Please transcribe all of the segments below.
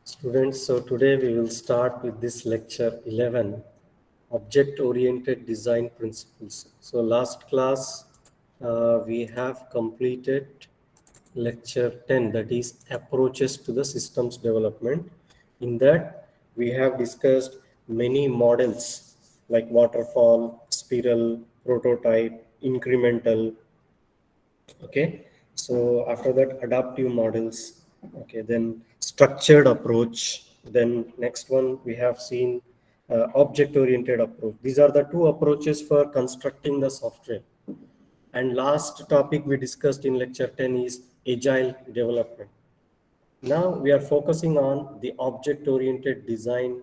Students, so today we will start with this lecture 11, Object-Oriented Design Principles. So last class we have completed lecture 10, that is Approaches to the Systems Development. In that we have discussed many models like waterfall, spiral, prototype, incremental. Okay, so after that adaptive models, okay, then structured approach, then next one we have seen object oriented approach. These are the two approaches for constructing the software. And last topic we discussed in lecture 10 is agile development. Now we are focusing on the object oriented design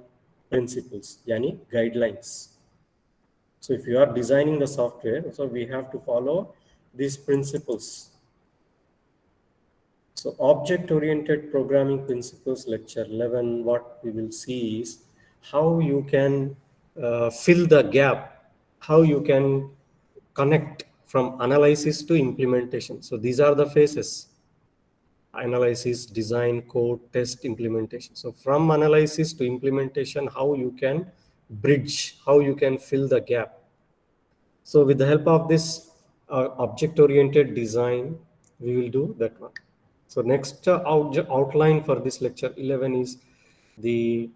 principles, yani guidelines. So if you are designing the software, so we have to follow these principles. So object-oriented programming principles lecture 11, what we will see is how you can fill the gap, how you can connect from analysis to implementation. So these are the phases: analysis, design, code, test, implementation. So from analysis to implementation, how you can bridge, how you can fill the gap. So with the help of this object-oriented design, we will do that one. So next outline for this lecture 11 is the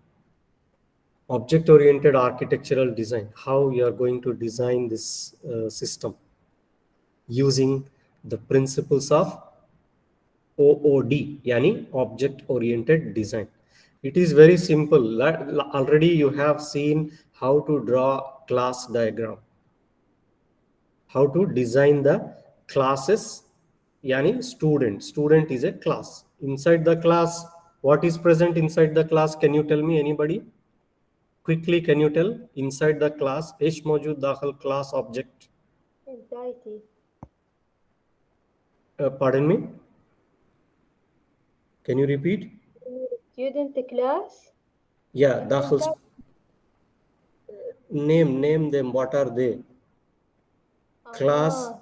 object-oriented architectural design. How you are going to design this system using the principles of OOD, yani object-oriented design. It is very simple. Already you have seen how to draw class diagram, how to design the classes, yani student is a class. Inside the class, what is present inside the class? Can you tell me, anybody? Quickly, can you tell? Inside the class ايش موجود داخل class object? Entity. Pardon me, can you repeat? Student class. Yeah, داخل Entity. name them, what are they? Class.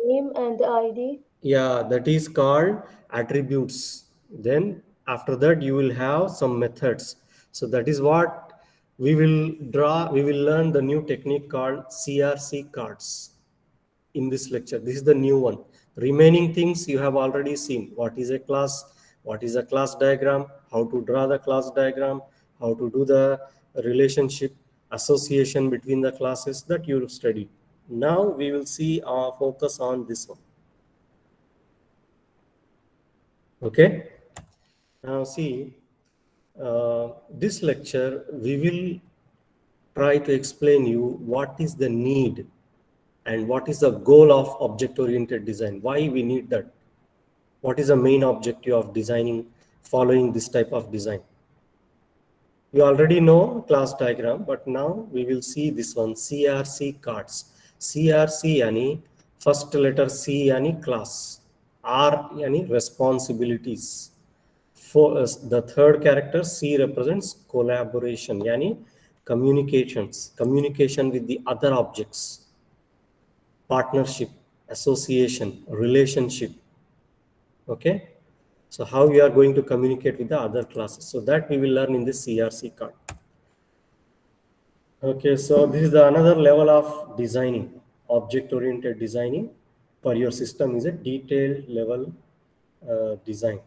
Name and ID. Yeah, that is called attributes. Then after that you will have some methods. So that is what we will draw. We will learn the new technique called CRC cards in this lecture. This is the new one. Remaining things you have already seen. What is a class? What is a class diagram? How to draw the class diagram? How to do the relationship association between the classes, that you studied. Now we will see our focus on this one. Okay, now see, this lecture we will try to explain you what is the need and what is the goal of object oriented design, why we need that, what is the main objective of designing, following this type of design. You already know class diagram, but now we will see this one, CRC cards. CRC yani first letter C yani class, R yani responsibilities. For the third character C represents collaboration, yani communication with the other objects, partnership, association, relationship. Okay, so how we are going to communicate with the other classes, so that we will learn in this CRC card. Okay, so this is the another level of designing, object oriented designing for your system is a detailed level design.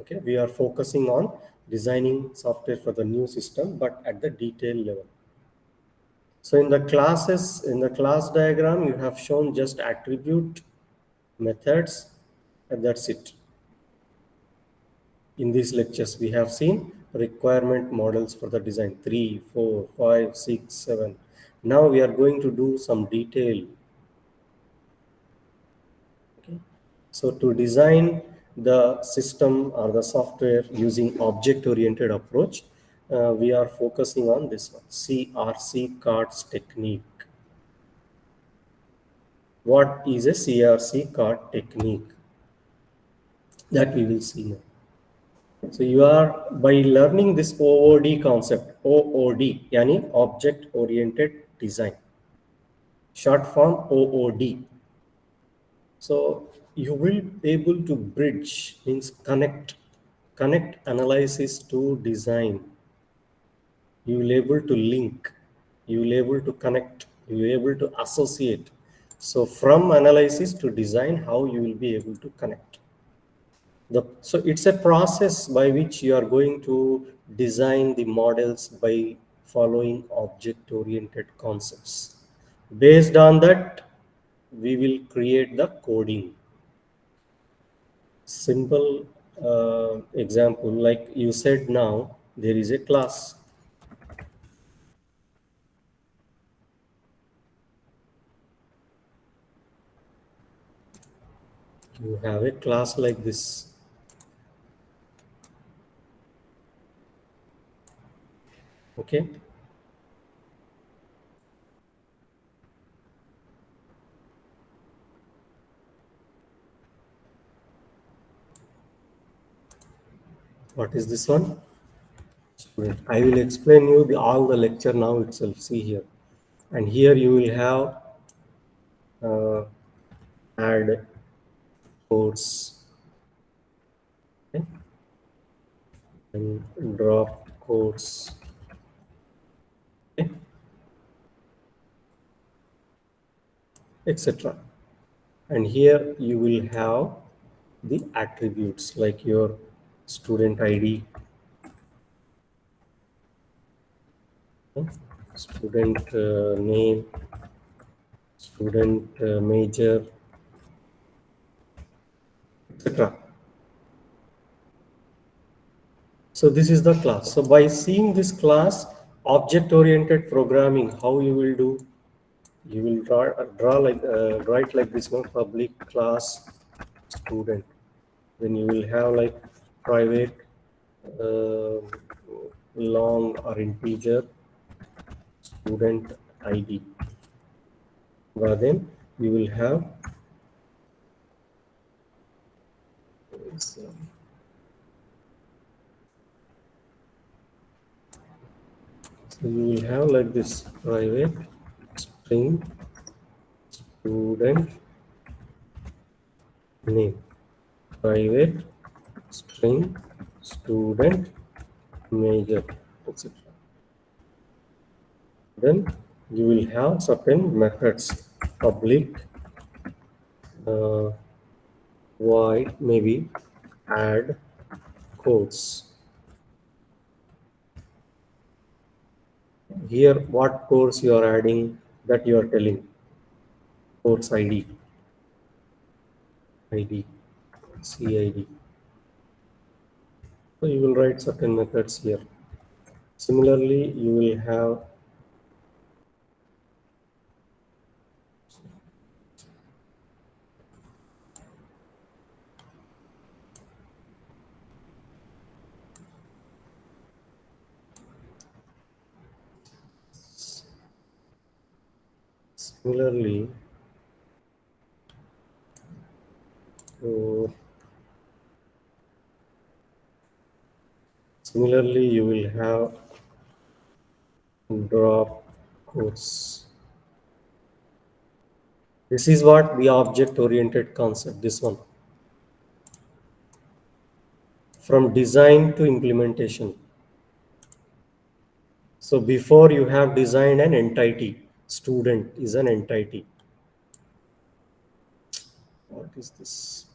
Okay, we are focusing on designing software for the new system, but at the detail level. So in the classes, in the class diagram, you have shown just attribute, methods, and that's it. In these lectures, we have seen requirement models for the design 3, 4, 5, 6, 7. Now we are going to do some detail. Okay. So to design the system or the software using object-oriented approach, we are focusing on this one, CRC cards technique. What is a CRC card technique? That we will see now. So you are, by learning this OOD concept, OOD, yani object-oriented design, short form OOD. So you will be able to bridge, means connect connect analysis to design. You will able to link, you will able to connect, you will able to associate. So from analysis to design, how you will be able to connect. So it's a process by which you are going to design the models by following object-oriented concepts. Based on that, we will create the coding. Simple example, like you said, now there is a class. You have a class like this. Okay. What is this one? I will explain you all the lecture now itself. See here. And here you will have add course, okay, and drop course, okay, etc. And here you will have the attributes like your student ID, okay, student name, student major, etc. So this is the class. So by seeing this class, object-oriented programming, how you will do? You will write like this one, public class student. Then you will have like private, uh, long or integer student ID. But then you will have so you will have like this private string student name, private string student major, etc. Then you will have certain methods, public, void, maybe add codes. Here, what course you are adding, that you are telling. Course ID, CID. So you will write certain methods here. Similarly, you will have similarly uh, similarly you will have drop course. This is what the object oriented concept, this one, from design to implementation. So before you have designed an entity, student is an entity. What is this?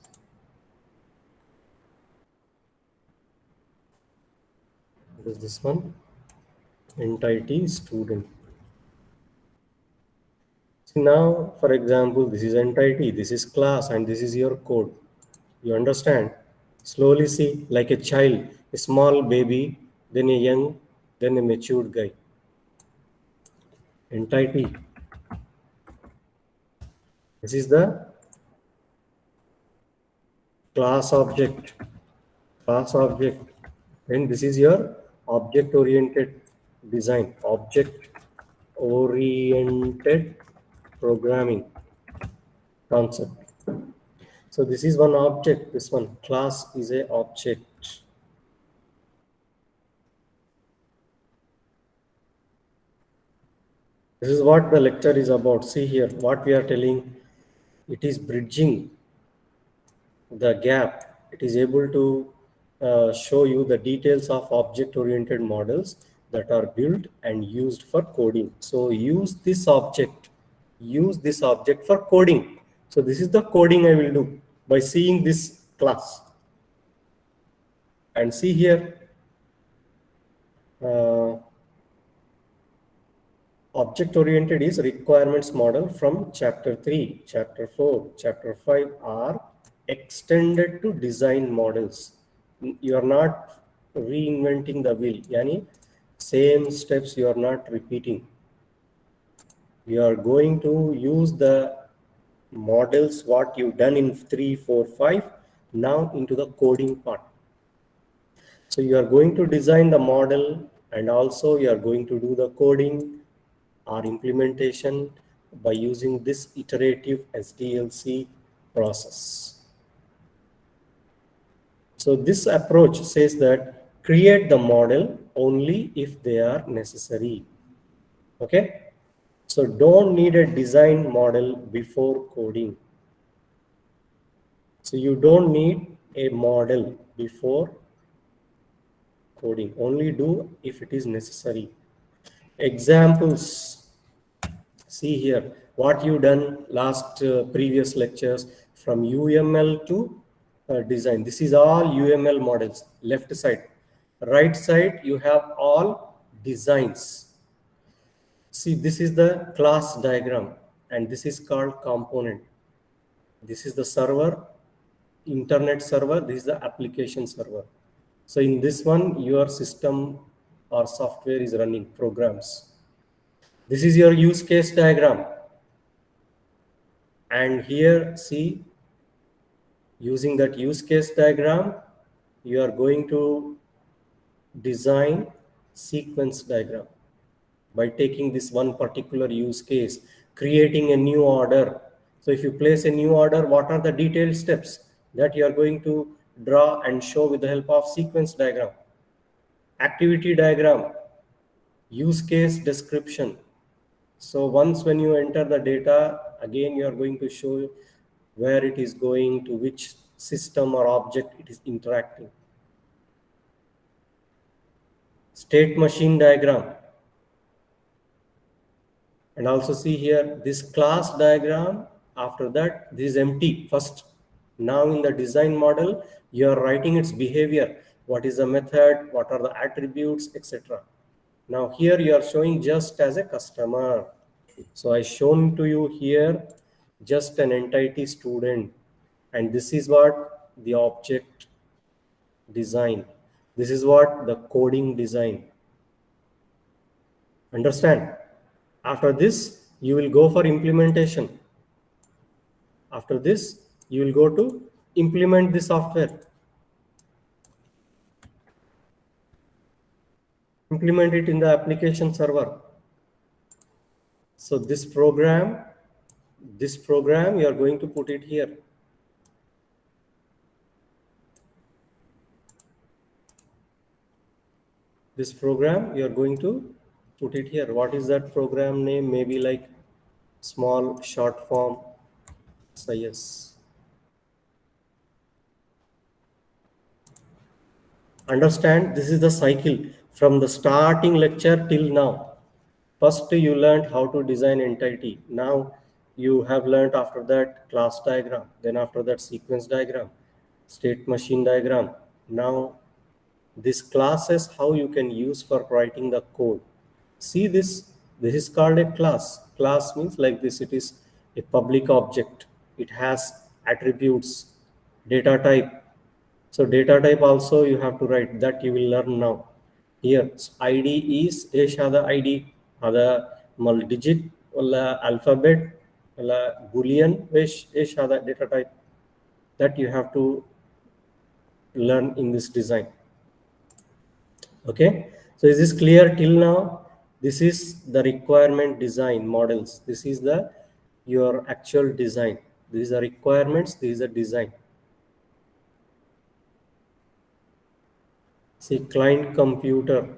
What is this one? Entity student. So now, for example, this is entity, this is class, and this is your code. You understand? Slowly see, like a child, a small baby, then a young, then a matured guy. Entity. This is the class object. Class object. Then this is your object oriented design. Object oriented programming concept. So this is one object, this one class is a object. This is what the lecture is about. See here, what we are telling, it is bridging the gap. It is able to show you the details of object-oriented models that are built and used for coding. So use this object for coding. So this is the coding I will do by seeing this class. And see here, object-oriented is requirements model from chapter 3, chapter 4, chapter 5 are extended to design models. You are not reinventing the wheel. Yani, same steps you are not repeating. You are going to use the models what you've done in 3, 4, 5 now into the coding part. So you are going to design the model and also you are going to do the coding or implementation by using this iterative SDLC process. So this approach says that create the model only if they are necessary. Okay? So don't need a design model before coding. So you don't need a model before coding. Only do if it is necessary. Examples. See here what you done last previous lectures from UML to design. This is all UML models. Left side. Right side you have all designs. See, this is the class diagram and this is called component. This is the server, internet server. This is the application server. So in this one, your system or software is running programs. This is your use case diagram. And here, see, using that use case diagram, you are going to design sequence diagram by taking this one particular use case, creating a new order. So if you place a new order, what are the detailed steps that you are going to draw and show with the help of sequence diagram? Activity diagram, use case description. So once when you enter the data, again you are going to show where it is going, to which system or object it is interacting. State machine diagram. And also see here this class diagram. After that, this is empty first. Now in the design model, you are writing its behavior. What is the method? What are the attributes, etc. Now here you are showing just as a customer. So I shown to you here just an entity student. And this is what the object design. This is what the coding design. Understand? After this, you will go for implementation. After this, you will go to implement the software. Implement it in the application server. So this program, you are going to put it here. This program, you are going to put it here. What is that program name? Maybe like small short form. So yes. Understand, this is the cycle from the starting lecture till now. First, you learned how to design entity. Now, you have learned after that class diagram. Then after that sequence diagram, state machine diagram. Now, this classes how you can use for writing the code. See this is called a class. Class means like this, it is a public object. It has attributes, data type. So data type also you have to write, that you will learn now. Here ID is the ID, the multi-digit or alphabet or boolean the data type, that you have to learn in this design. Okay, so is this clear till now? This is the requirement design models. This is the your actual design. These are requirements, these are design. See, client computer,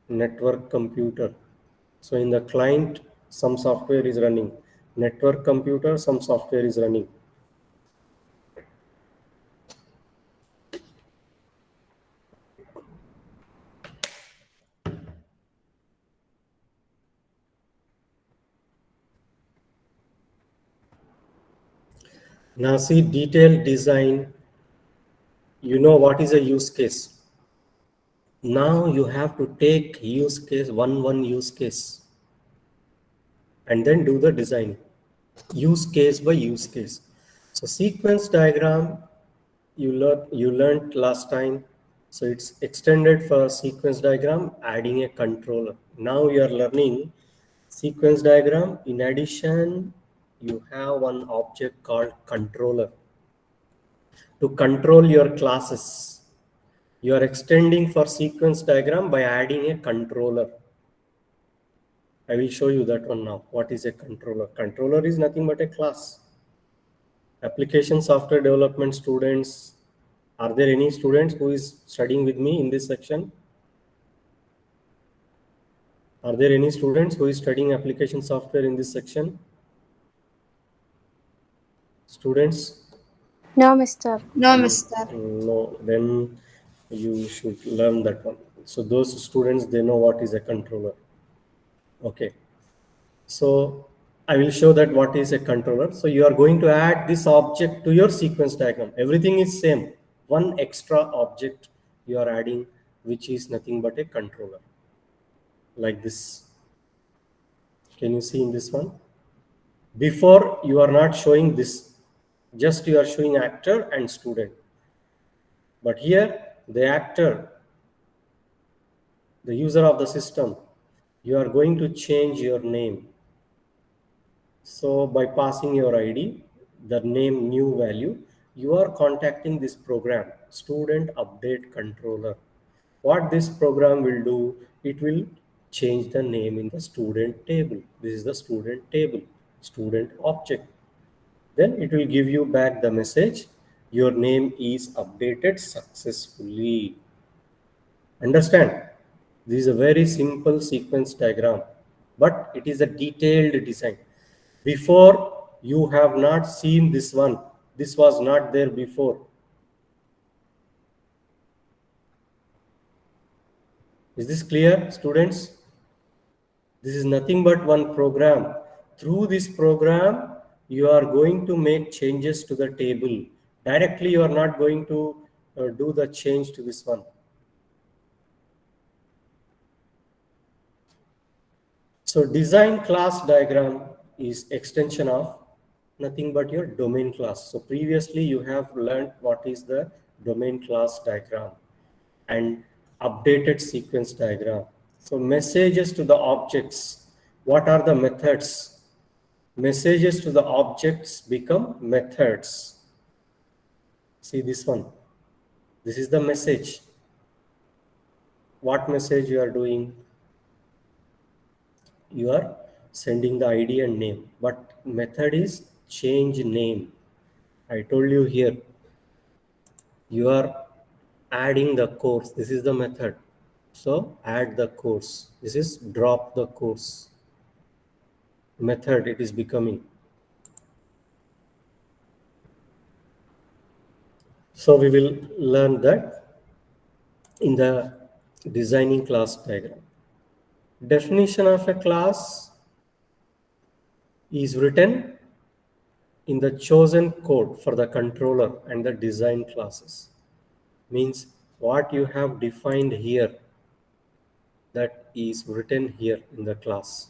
network computer. So in the client, some software is running. Network computer, some software is running. Now see detailed design, you know what is a use case. Now you have to take use case, one use case, and then do the design, use case by use case. So sequence diagram, you learned last time. So it's extended for sequence diagram, adding a controller. Now you are learning sequence diagram. In addition, you have one object called controller to control your classes. You are extending for sequence diagram by adding a controller. I will show you that one now. What is a controller? Controller is nothing but a class. Application software development students, are there any students who is studying with me in this section? Are there any students who is studying application software in this section? Students? No, mister. No, mister. No, then you should learn that one. So those students, they know what is a controller. Okay. So I will show that what is a controller. So you are going to add this object to your sequence diagram. Everything is same. One extra object you are adding, which is nothing but a controller. Like this. Can you see in this one? Before you are not showing this, just you are showing actor and student. But here the actor, the user of the system, you are going to change your name. So by passing your ID, the name new value, you are contacting this program, student update controller. What this program will do, it will change the name in the student table. This is the student table, student object. Then it will give you back the message, your name is updated successfully. Understand? This is a very simple sequence diagram, but it is a detailed design. Before, you have not seen this one. This was not there before. Is this clear, students? This is nothing but one program. Through this program, you are going to make changes to the table. Directly, you are not going to do the change to this one. So design class diagram is extension of nothing but your domain class. So previously you have learned what is the domain class diagram and updated sequence diagram. So messages to the objects. What are the methods? Messages to the objects become methods. See this one. This is the message. What message you are doing? You are sending the ID and name, but method is change name. I told you here, you are adding the course. This is the method. So add the course. This is drop the course. Method it is becoming. So we will learn that in the designing class diagram. Definition of a class is written in the chosen code for the controller and the design classes. Means what you have defined here, that is written here in the class,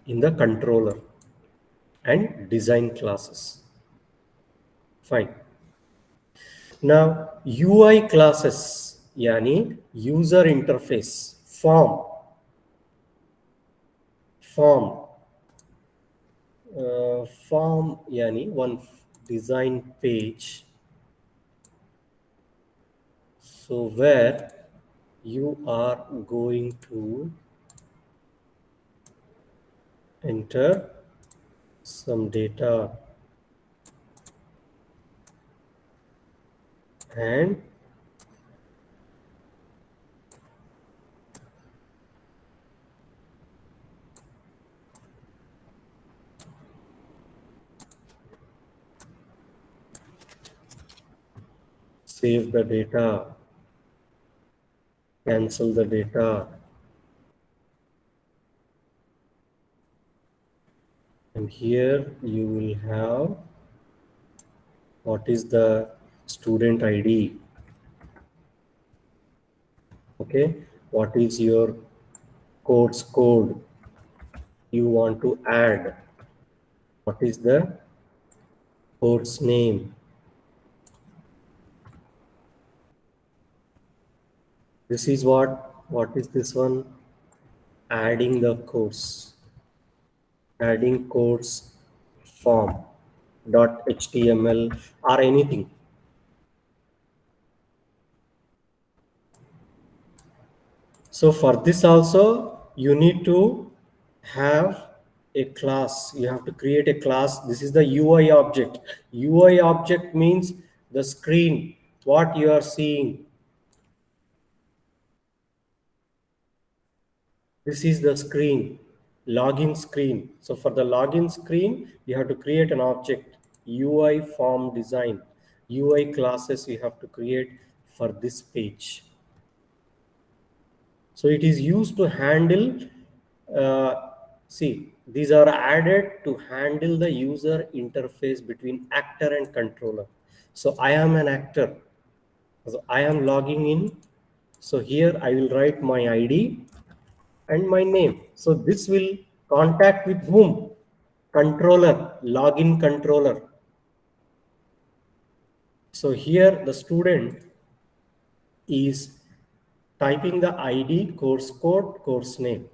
in the controller and design classes. Fine. Now UI classes, yani user interface, form yani one design page. So where you are going to enter some data and save the data, cancel the data, here you will have what is the student ID. Okay, what is your course code you want to add? What is the course name? This is what is this one? Adding the course, adding course form dot html or anything. So for this also you need to have a class. You have to create a class. This is the UI object. UI object means the screen, what you are seeing. This is the screen, login screen. So for the login screen, you have to create an object, UI form design, UI classes you have to create for this page. So it is used to handle, see, these are added to handle the user interface between actor and controller. So I am an actor. So I am logging in. So here I will write my ID and my name. So this will contact with whom? Controller, login controller. So here the student is typing the ID, course code, course name.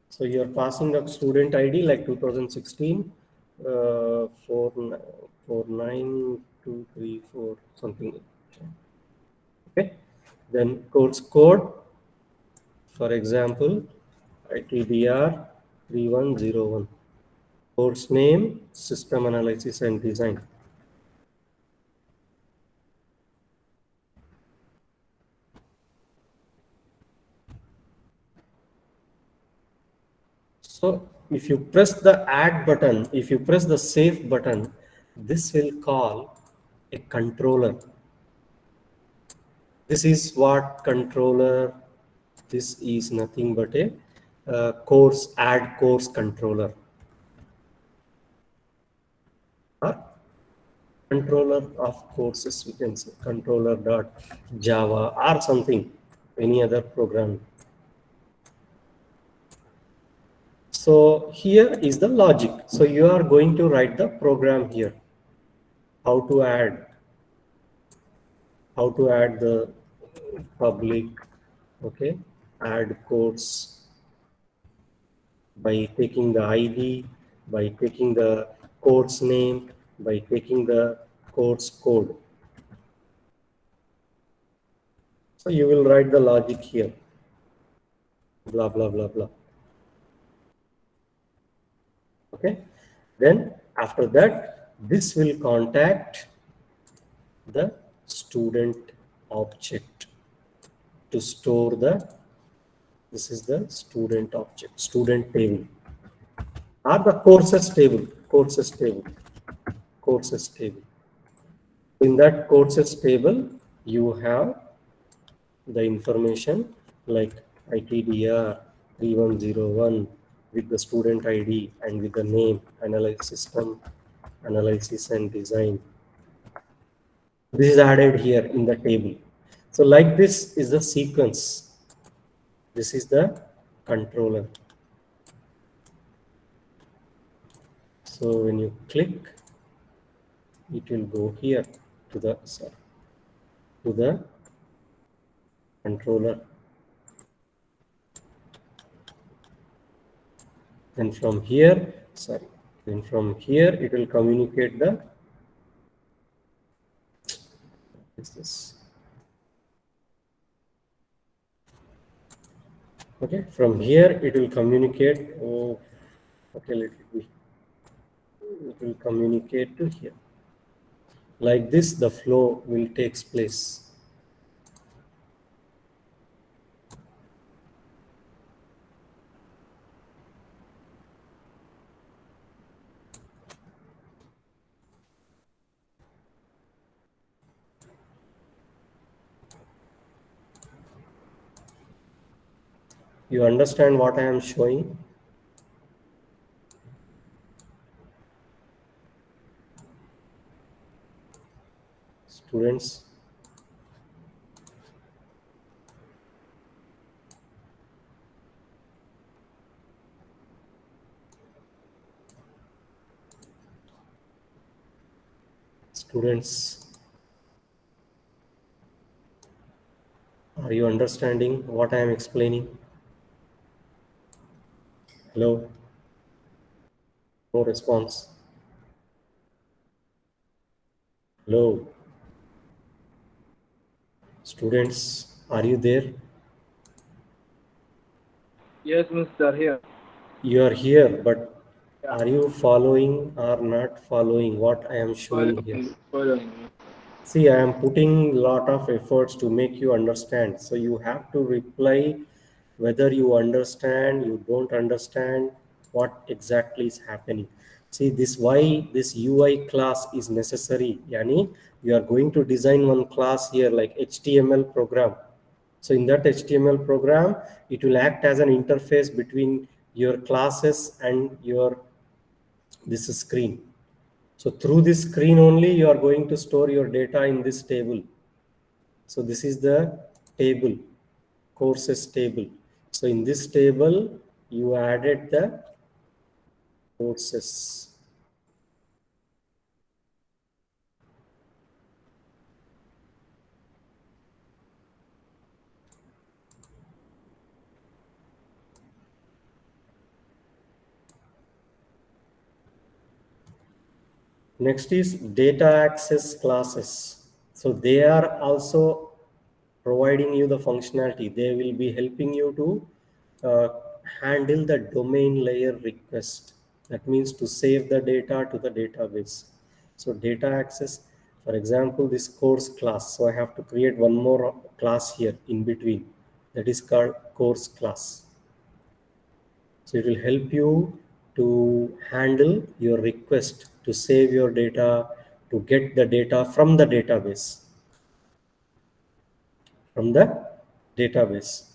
So you are passing the student ID like 2016, 49234 something. Okay. Then course code, for example, ITDR3101. Course name, system analysis and design. So if you press the add button, if you press the save button, this will call a controller. This is what controller, this is nothing but a course, add course controller. Or controller of courses, we can say controller.java or something, any other program. So here is the logic. So you are going to write the program here. How to add the public, okay, add course by taking the ID, by taking the course name, by taking the course code. So you will write the logic here, blah, blah, blah, blah. Okay. Then after that, this will contact the student object to store this is the student object, student table, or the courses table, courses table. In that courses table, you have the information like ITDR 3101 with the student ID and with the name, analyze system, analysis and design. This is added here in the table. So like this is the sequence. This is the controller. So when you click, it will go here to the controller. And from here, then from here it will communicate the, what is this? Okay, from here it will communicate. Oh, okay, let it be. It will communicate to here. Like this, the flow will takes place. You understand what I am showing? Students, students, are you understanding what I am explaining? Hello? No response. Hello? Students, are you there? Yes, Mr. Here. You are here, but Yeah, are you following or not following what I am showing here? following. See, I am putting lot of efforts to make you understand. So you have to reply whether you understand, you don't understand what exactly is happening. See, this why this UI class is necessary. Yani, you are going to design one class here like HTML program. So in that HTML program, it will act as an interface between your classes and your this screen. So through this screen only, you are going to store your data in this table. So this is the table, courses table. So in this table, you added the courses. Next is data access classes. So they are also providing you the functionality. They will be helping you to handle the domain layer request. That means to save the data to the database. So data access, for example, this course class. So I have to create one more class here in between. That is called course class. So it will help you to handle your request to save your data, to get the data from the database. From the database.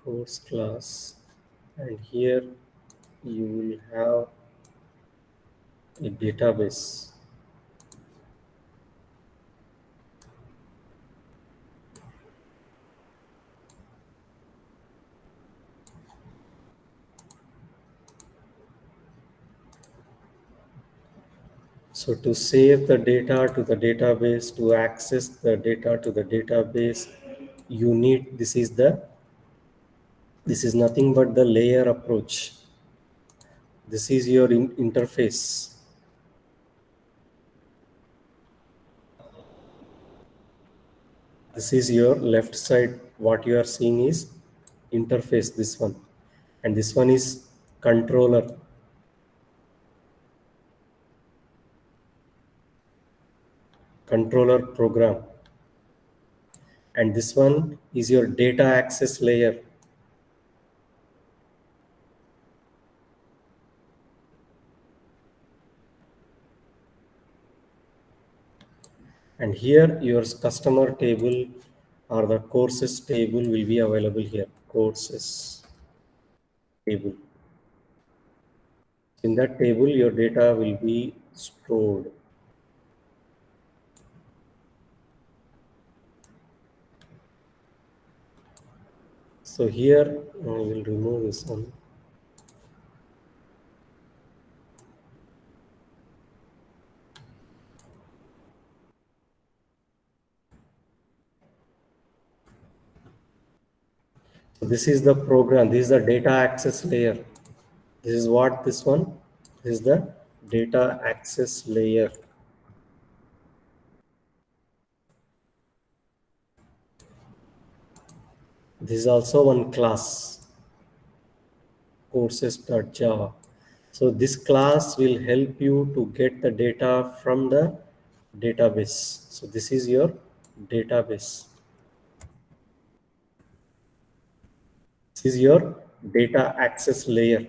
Course class, and here you will have a database. So to save the data to the database, to access the data to the database, you need, this is nothing but the layer approach. This is your interface. This is your left side. What you are seeing is interface, this one. And this one is controller. Controller program. And this one is your data access layer. And here your customer table or the courses table will be available here. Courses table. In that table, your data will be stored. So here I will remove this one. So this is the program. This is the data access layer. This is what this one. This is the data access layer. This is also one class. Courses.java. So this class will help you to get the data from the database. So this is your database. This is your data access layer.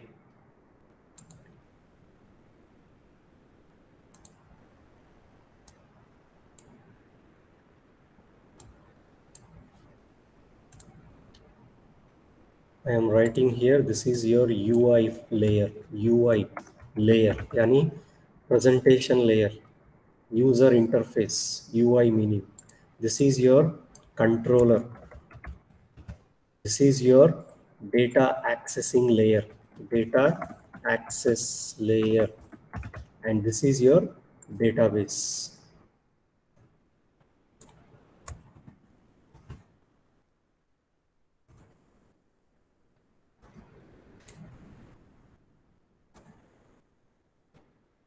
I am writing here, this is your UI layer, yani presentation layer, user interface, UI meaning. This is your controller. This is your data accessing layer, data access layer, and this is your database.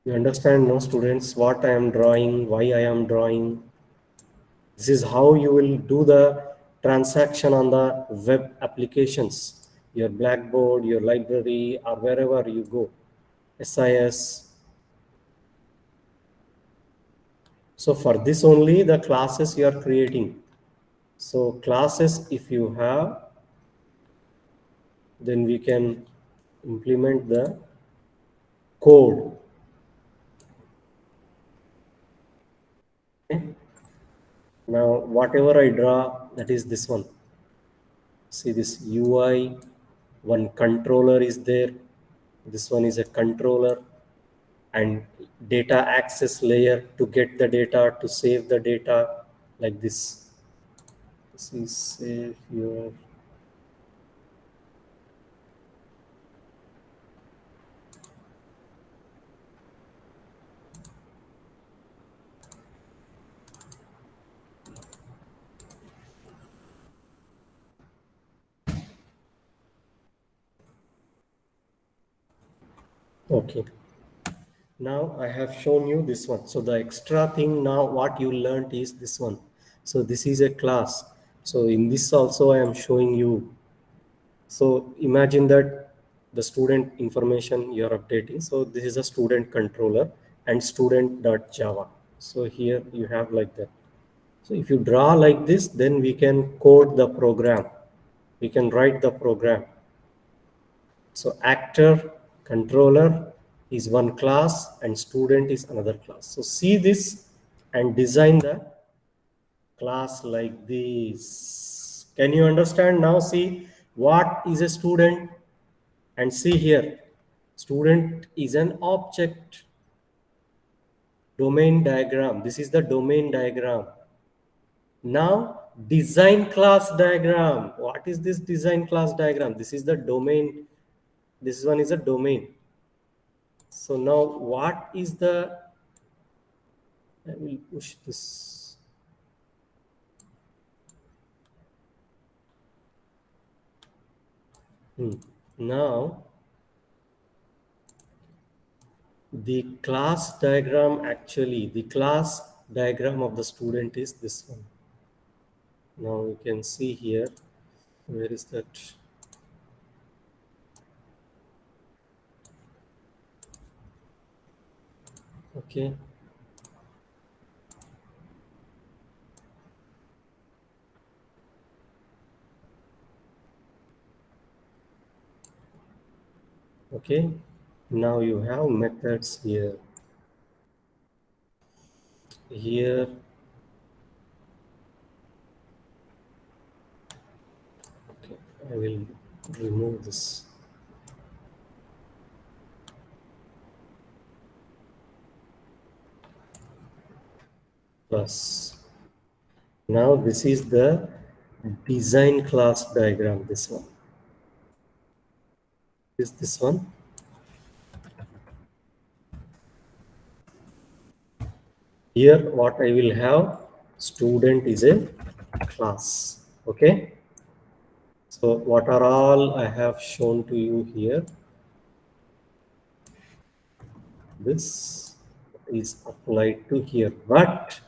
You understand, no, students, what I am drawing, why I am drawing? This is how you will do the transaction on the web applications, your Blackboard, your library, or wherever you go, SIS. So for this only the classes you are creating. So classes, if you have, then we can implement the code. Okay? Now whatever I draw, that is this one. See this UI, one controller is there. This one is a controller, and data access layer to get the data, to save the data, like this. This is save your. Okay. Now I have shown you this one. So the extra thing now what you learned is this one. So this is a class. So in this also I am showing you. So imagine that the student information you are updating. So this is a student controller and student.java. So here you have like that. So if you draw like this, then we can code the program. We can write the program. So actor, controller is one class and student is another class. So see this and design the class like this. Can you understand now? See what is a student, and see here, student is an object. Domain diagram. This is the domain diagram. Now design class diagram. What is this design class diagram? This is the domain. This one is a domain. So now what is the, I will push this. Now the class diagram, actually the class diagram of the student is this one. Now you can see here, where is that? Okay. Okay. Now you have methods here. Here. Okay. I will remove this. Plus. Now this is the design class diagram, this one. Is this one? Here what I will have, student is a class. Okay. So what are all I have shown to you here? This is applied to here, but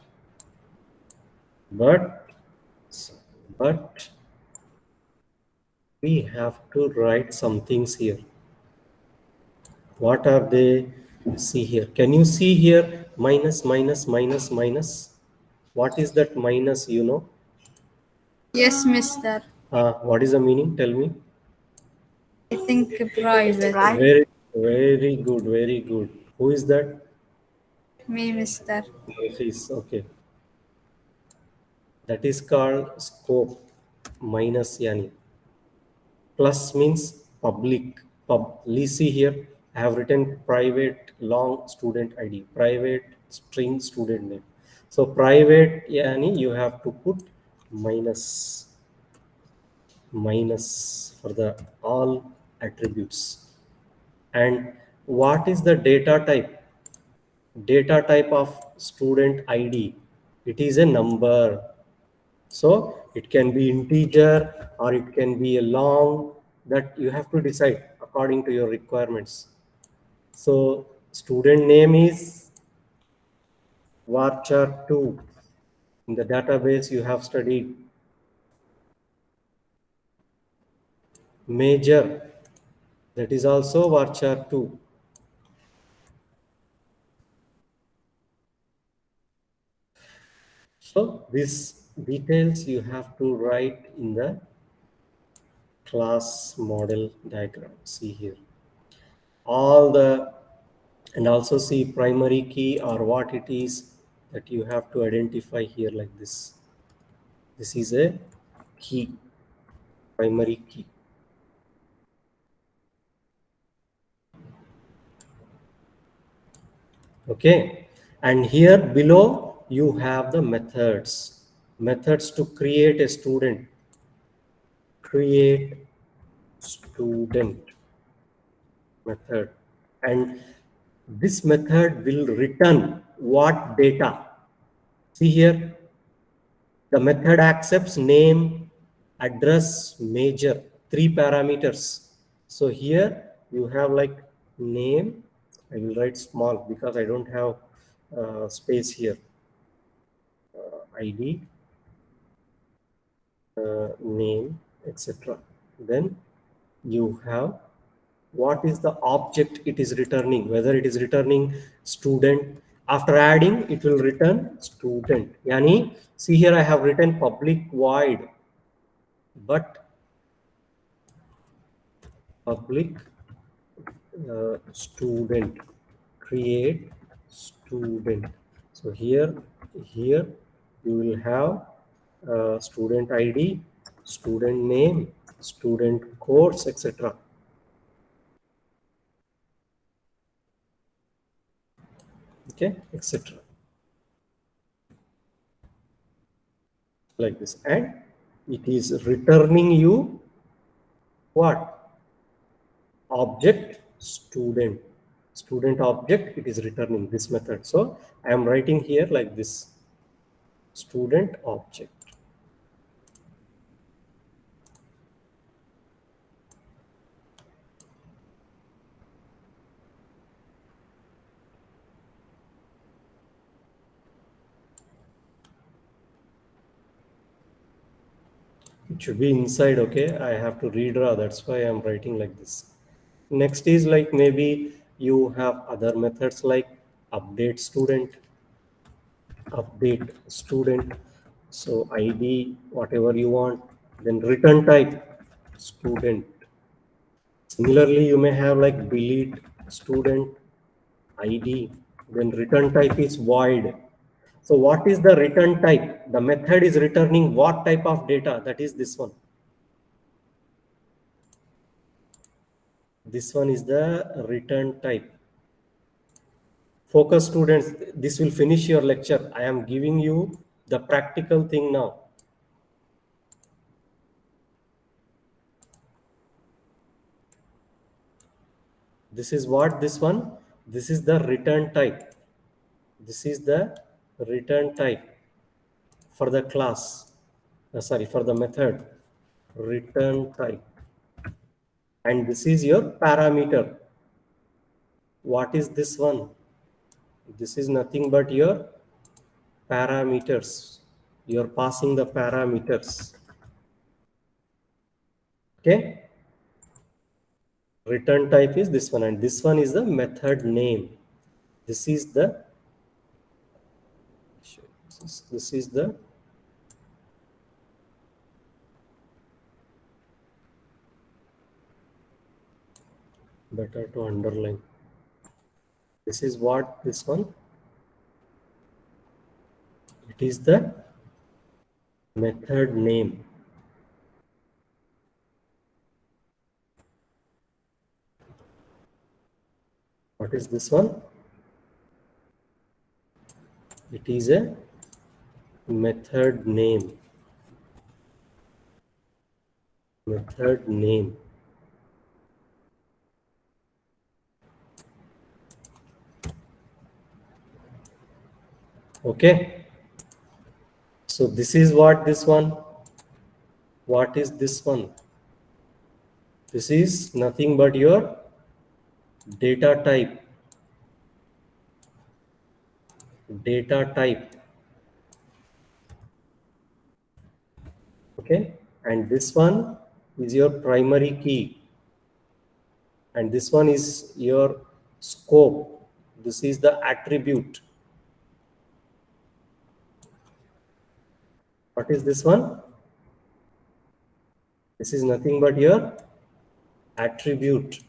we have to write some things here. What are they? See here. Can you see here? Minus, minus, minus, minus. What is that minus, you know? Yes, mister. What is the meaning? Tell me. I think private. Very, very good, very good. Who is that? Me, mister. Please, okay. That is called scope, minus yani. Plus means public. Please see here, I have written private long student ID, private string student name. So private, yani you have to put minus for the all attributes. And what is the data type? Data type of student ID, it is a number. So it can be integer or it can be a long, that you have to decide according to your requirements. So student name is varchar2. In the database you have studied. Major, that is also varchar2. So these details you have to write in the class model diagram. See here. All the, and also see primary key or what it is that you have to identify here like this. This is a key, primary key. Okay. And here below you have the methods. Methods to create a student. Create student method. And this method will return what data? See here, the method accepts name, address, major, 3 parameters. So here you have like name, I will write small because I don't have space here. ID, name, etc. Then you have what is the object it is returning, whether it is returning student. After adding, it will return student. Yani, see here I have written public void, but public student, create student. So here you will have student ID, student name, student course, etc. Okay, etc. Like this, and it is returning you what? Object student. Student object, it is returning this method. So I am writing here like this, student object. It should be inside. Okay, I have to redraw, that's why I'm writing like this. Next is like maybe you have other methods like update student. So ID, whatever you want, then return type student. Similarly, you may have like delete student ID, then return type is void. So what is the return type? The method is returning what type of data? That is this one. This one is the return type. Focus students, this will finish your lecture. I am giving you the practical thing now. This is what this one, this is the return type. This is the return type for the class, sorry, for the method, return type. And this is your parameter. What is this one? This is nothing but your parameters. You're passing the parameters. Okay. Return type is this one, and this one is the method name. This is the better to underline. This is what this one, it is the method name. What is this one? It is a method name. Method name. Okay. So this is what this one. What is this one? This is nothing but your data type. Data type. Okay. And this one is your primary key. And this one is your scope. This is the attribute. What is this one? This is nothing but your attribute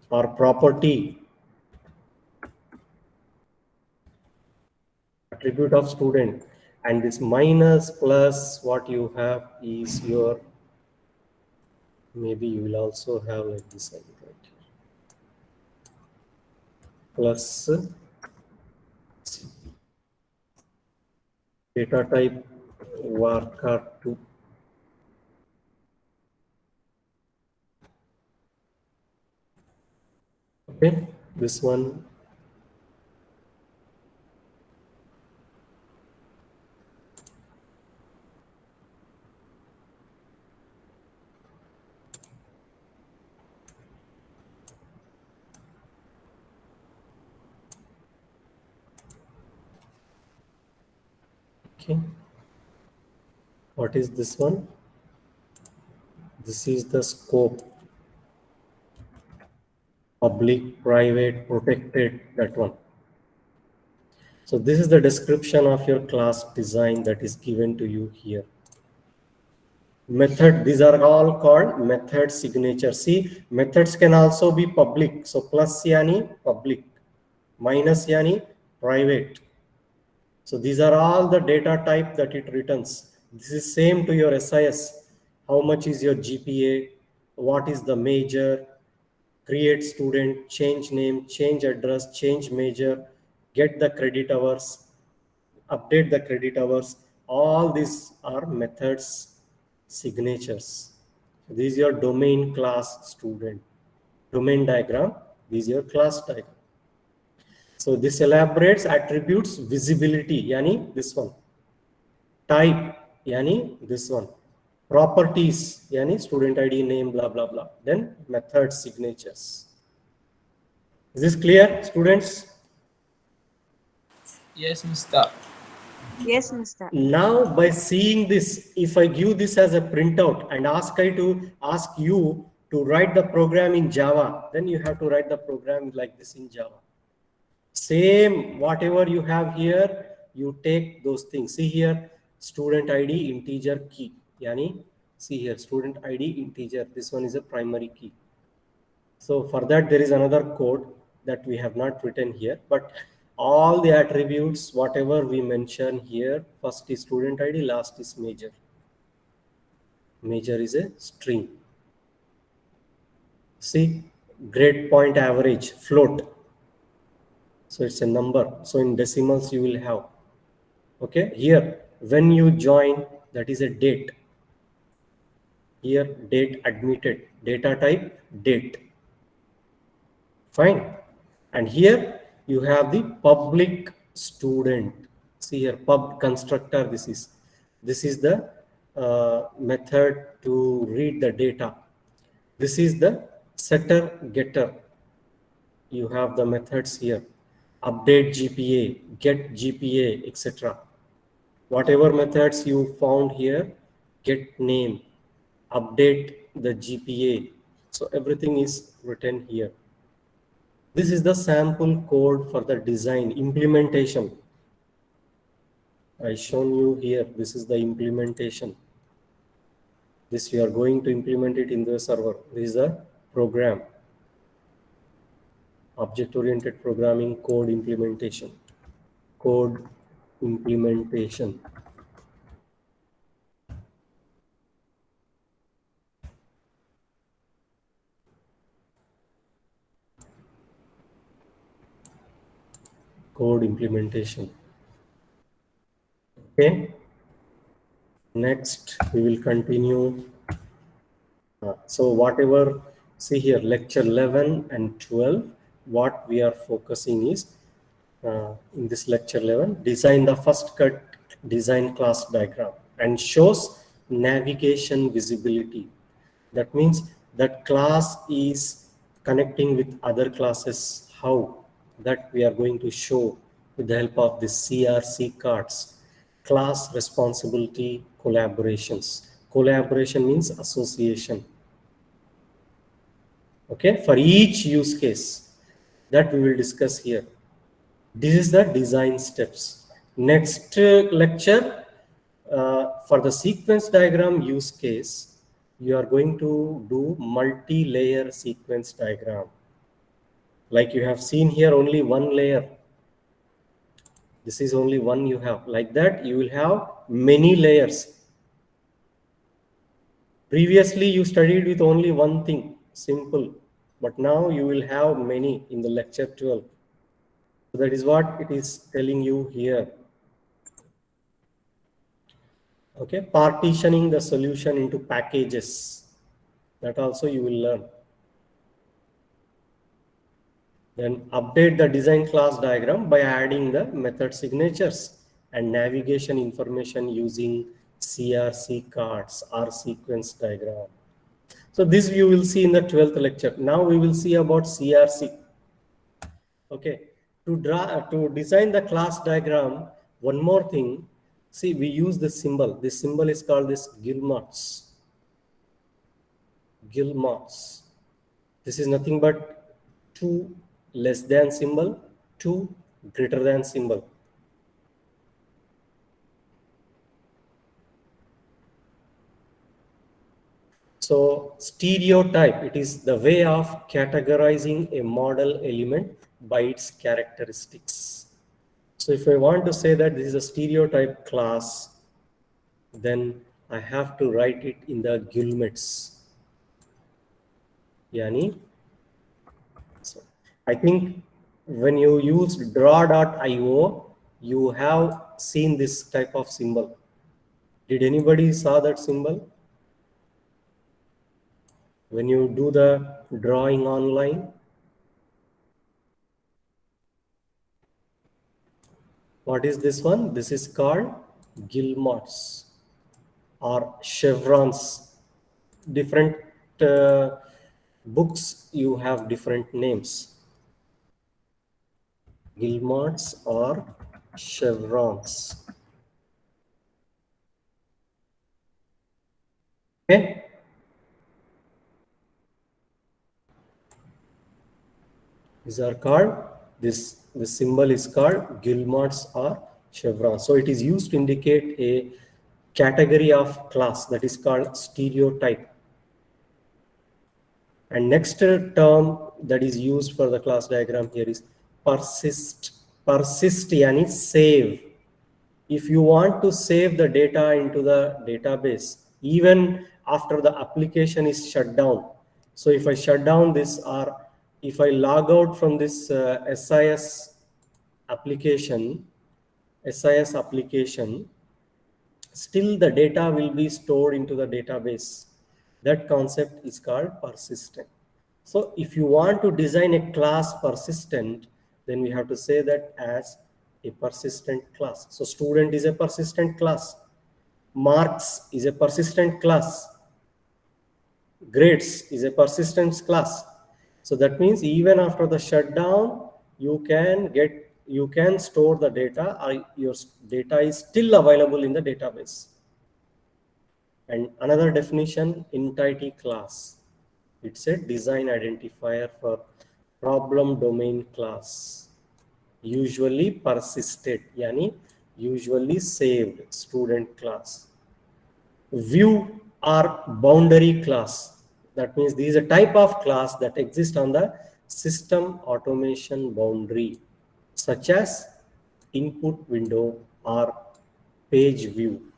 or property. Attribute of student. And this minus plus what you have is your, maybe you will also have like this right here. Plus data type varchar2. Okay, this one. Okay, what is this one? This is the scope. Public, private, protected, that one. So this is the description of your class design that is given to you here. Method, these are all called method signature. See, methods can also be public. So plus yani public, minus yani private. So these are all the data type that it returns. This is same to your SIS. How much is your GPA? What is the major? Create student, change name, change address, change major, get the credit hours, update the credit hours. All these are methods signatures. This is your domain class student. Domain diagram, this is your class diagram. So this elaborates attributes visibility, yani this one. Type, yani this one. Properties, yani student ID, name, blah, blah, blah. Then method signatures. Is this clear, students? Yes, Mr. Yes, Mr. Now, by seeing this, if I give this as a printout and ask you to write the program in Java, then you have to write the program like this in Java. Same, whatever you have here, you take those things. See here, student ID integer key. Yani, see here, student ID integer. This one is a primary key. So for that, there is another code that we have not written here, but all the attributes, whatever we mention here, first is student ID, last is major. Major is a string. See, grade point average, float. So it's a number. So in decimals you will have. Okay, here, when you join, that is a date. Here, date admitted, data type, date. Fine. And here you have the public student. See here, pub constructor. This is the method to read the data. This is the setter getter. You have the methods here. Update GPA, get GPA, etc. Whatever methods you found here, get name, update the GPA. So everything is written here. This is the sample code for the design implementation. I shown you here. This is the implementation. This we are going to implement it in the server. This is the program. Object-oriented programming code implementation. Code implementation. code implementation. Okay. Next, we will continue. So whatever, see here, lecture 11 and 12, what we are focusing is in this lecture 11, design the first cut design class diagram and shows navigation visibility. That means that class is connecting with other classes. How? That we are going to show with the help of the CRC cards. Class responsibility collaborations. Collaboration means association. Okay, for each use case that we will discuss here. This is the design steps. Next lecture, for the sequence diagram use case, you are going to do multi-layer sequence diagram. Like you have seen here, only one layer. This is only one you have. Like that, you will have many layers. Previously, you studied with only one thing, simple. But now you will have many in the lecture 12. So that is what it is telling you here. Okay, partitioning the solution into packages. That also you will learn. Then update the design class diagram by adding the method signatures and navigation information using CRC cards or sequence diagram. So this you will see in the 12th lecture. Now we will see about CRC. Okay, to design the class diagram, one more thing. See, we use this symbol. This symbol is called this Guillemot's. Guillemot's. This is nothing but 2 less than symbol, 2 greater than symbol. So stereotype, it is the way of categorizing a model element by its characteristics. So if I want to say that this is a stereotype class, then I have to write it in the Guillemets. Yani, so I think when you use draw.io, you have seen this type of symbol. Did anybody saw that symbol? When you do the drawing online, what is this one? This is called Guillemots or chevrons. Different books, you have different names. Guillemots or chevrons. Okay. These are called, this symbol is called Guillemots or chevrons. So it is used to indicate a category of class that is called stereotype. And next term that is used for the class diagram here is persist. Persist yani save. If you want to save the data into the database, even after the application is shut down. So if I shut down this, or if I log out from this SIS application, still the data will be stored into the database. That concept is called persistent. So if you want to design a class persistent, then we have to say that as a persistent class. So student is a persistent class. Marks is a persistent class. Grades is a persistent class. So that means even after the shutdown, you can store the data, or your data is still available in the database. And another definition, entity class. It's a design identifier for problem domain class. Usually persisted, yani usually saved student class. View or boundary class. That means this is a type of class that exists on the system automation boundary, such as input window or page view.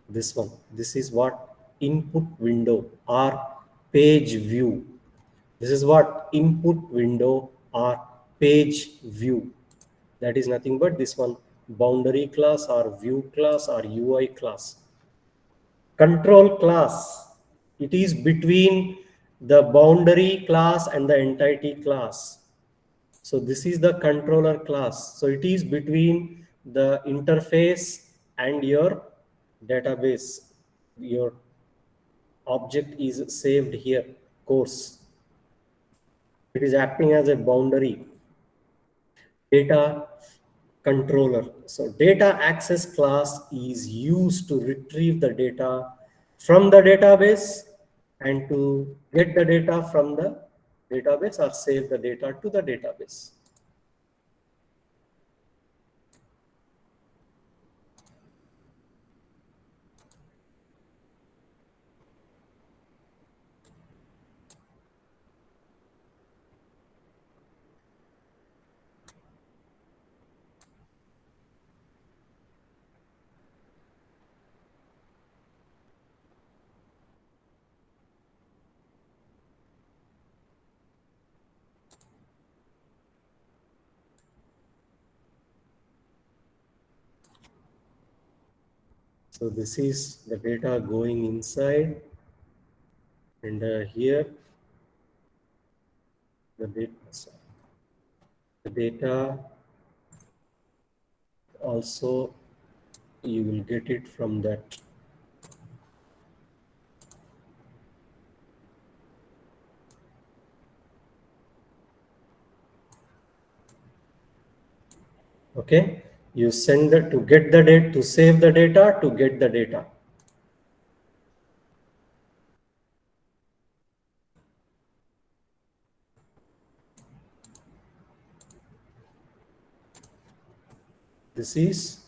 This one, this is what input window or page view. This is what input window or page view. That is nothing but this one, boundary class or view class or UI class. Control class, it is between the boundary class and the entity class. So this is the controller class. So it is between the interface and your database. Your object is saved here, course. It is acting as a boundary. Data controller. So data access class is used to retrieve the data from the database and to get the data from the database or save the data to the database. So this is the data going inside, and here the data also you will get it from that. Okay, you send that to get the data, to save the data, to get the data. This is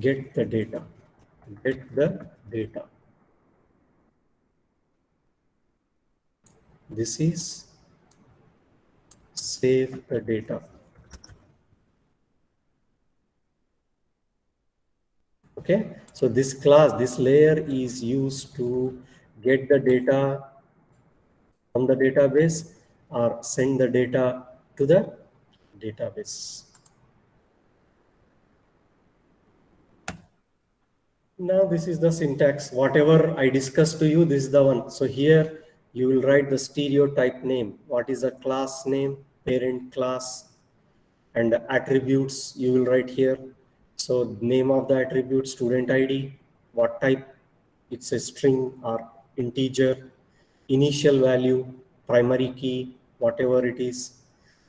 get the data, get the data. This is save the data. Okay, so this class, this layer is used to get the data from the database or send the data to the database. Now this is the syntax. Whatever I discussed to you, this is the one. So here you will write the stereotype name. What is the class name, parent class, and the attributes you will write here. So name of the attribute, student ID, what type, it's a string or integer, initial value, primary key, whatever it is.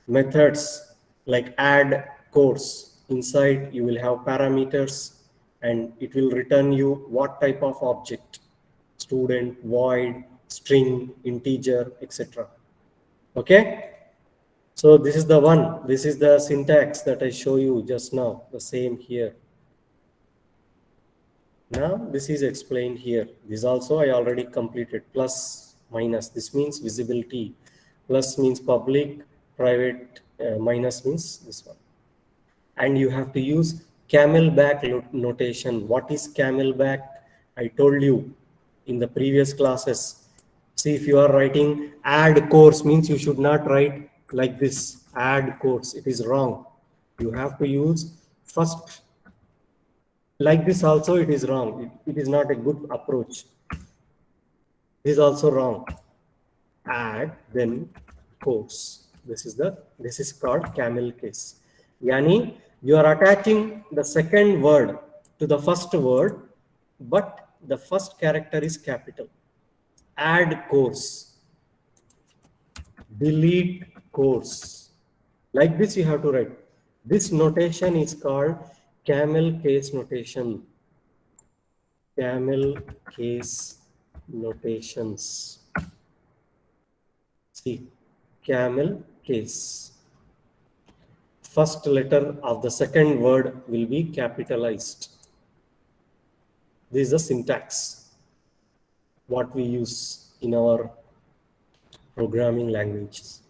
Methods like add course, inside you will have parameters and it will return you what type of object, student, void, string, integer, etc. Okay. So this is the one, this is the syntax that I show you just now, the same here. Now this is explained here. This also I already completed, plus, minus, this means visibility. Plus means public, private, minus means this one. And you have to use camelback notation. What is camelback? I told you in the previous classes. See, if you are writing add course, means you should not write like this, add course. It is wrong. You have to use first like this. Also it is wrong. It is not a good approach. It is also wrong. Add, then course. This is called camel case. Yani you are attaching the second word to the first word, but the first character is capital. Add course, delete course. Like this you have to write. This notation is called camel case notation. Camel case notations. See, camel case. First letter of the second word will be capitalized. This is the syntax, what we use in our programming languages.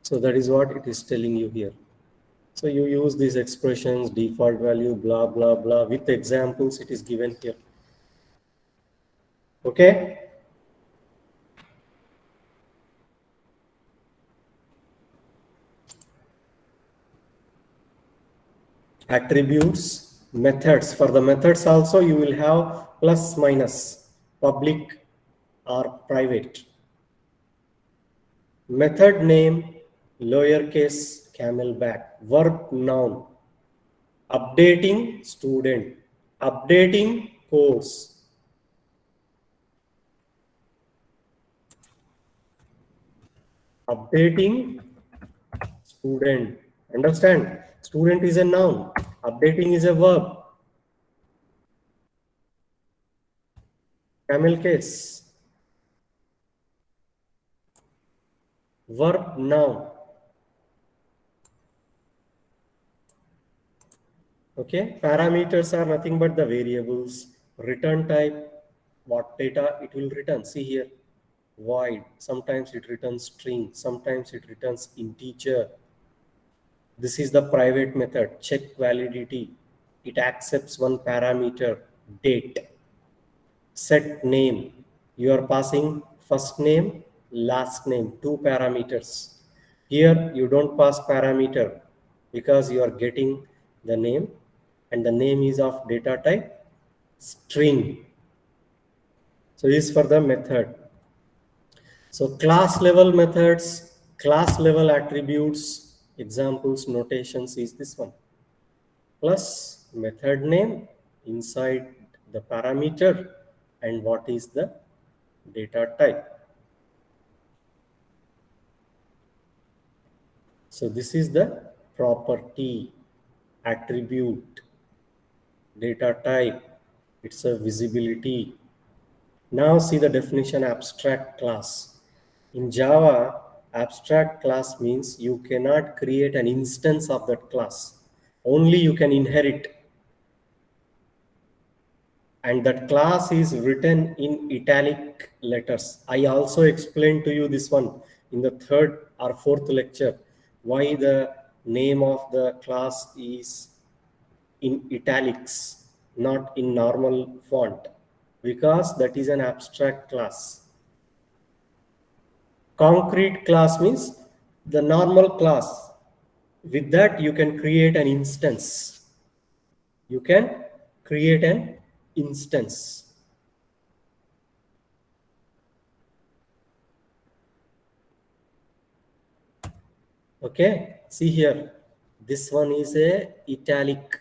So that is what it is telling you here. So you use these expressions, default value, blah, blah, blah, with examples it is given here. Okay. Attributes, methods. For the methods also you will have plus minus, public or private. Method name, lowercase camelback. Verb noun, updating student, updating course. Updating student. Understand? Student is a noun. Updating is a verb. Camel case. Verb noun. Okay. Parameters are nothing but the variables. Return type. What data it will return. See here. Void. Sometimes it returns string. Sometimes it returns integer. This is the private method. Check validity. It accepts one parameter, date. Set name. You are passing first name, last name, two parameters. Here you don't pass parameter because you are getting the name, and the name is of data type string. So this is for the method. So class level methods, class level attributes, examples, notations is this one. Plus method name inside the parameter and what is the data type. So this is the property, attribute, data type. It's a visibility. Now see the definition, abstract class. In Java, abstract class means you cannot create an instance of that class. Only you can inherit. And that class is written in italic letters. I also explained to you this one in the third or fourth lecture, why the name of the class is in italics, not in normal font, because that is an abstract class. Concrete class means the normal class. With that, you can create an instance. You can create an instance. Okay, see here. This one is a italic.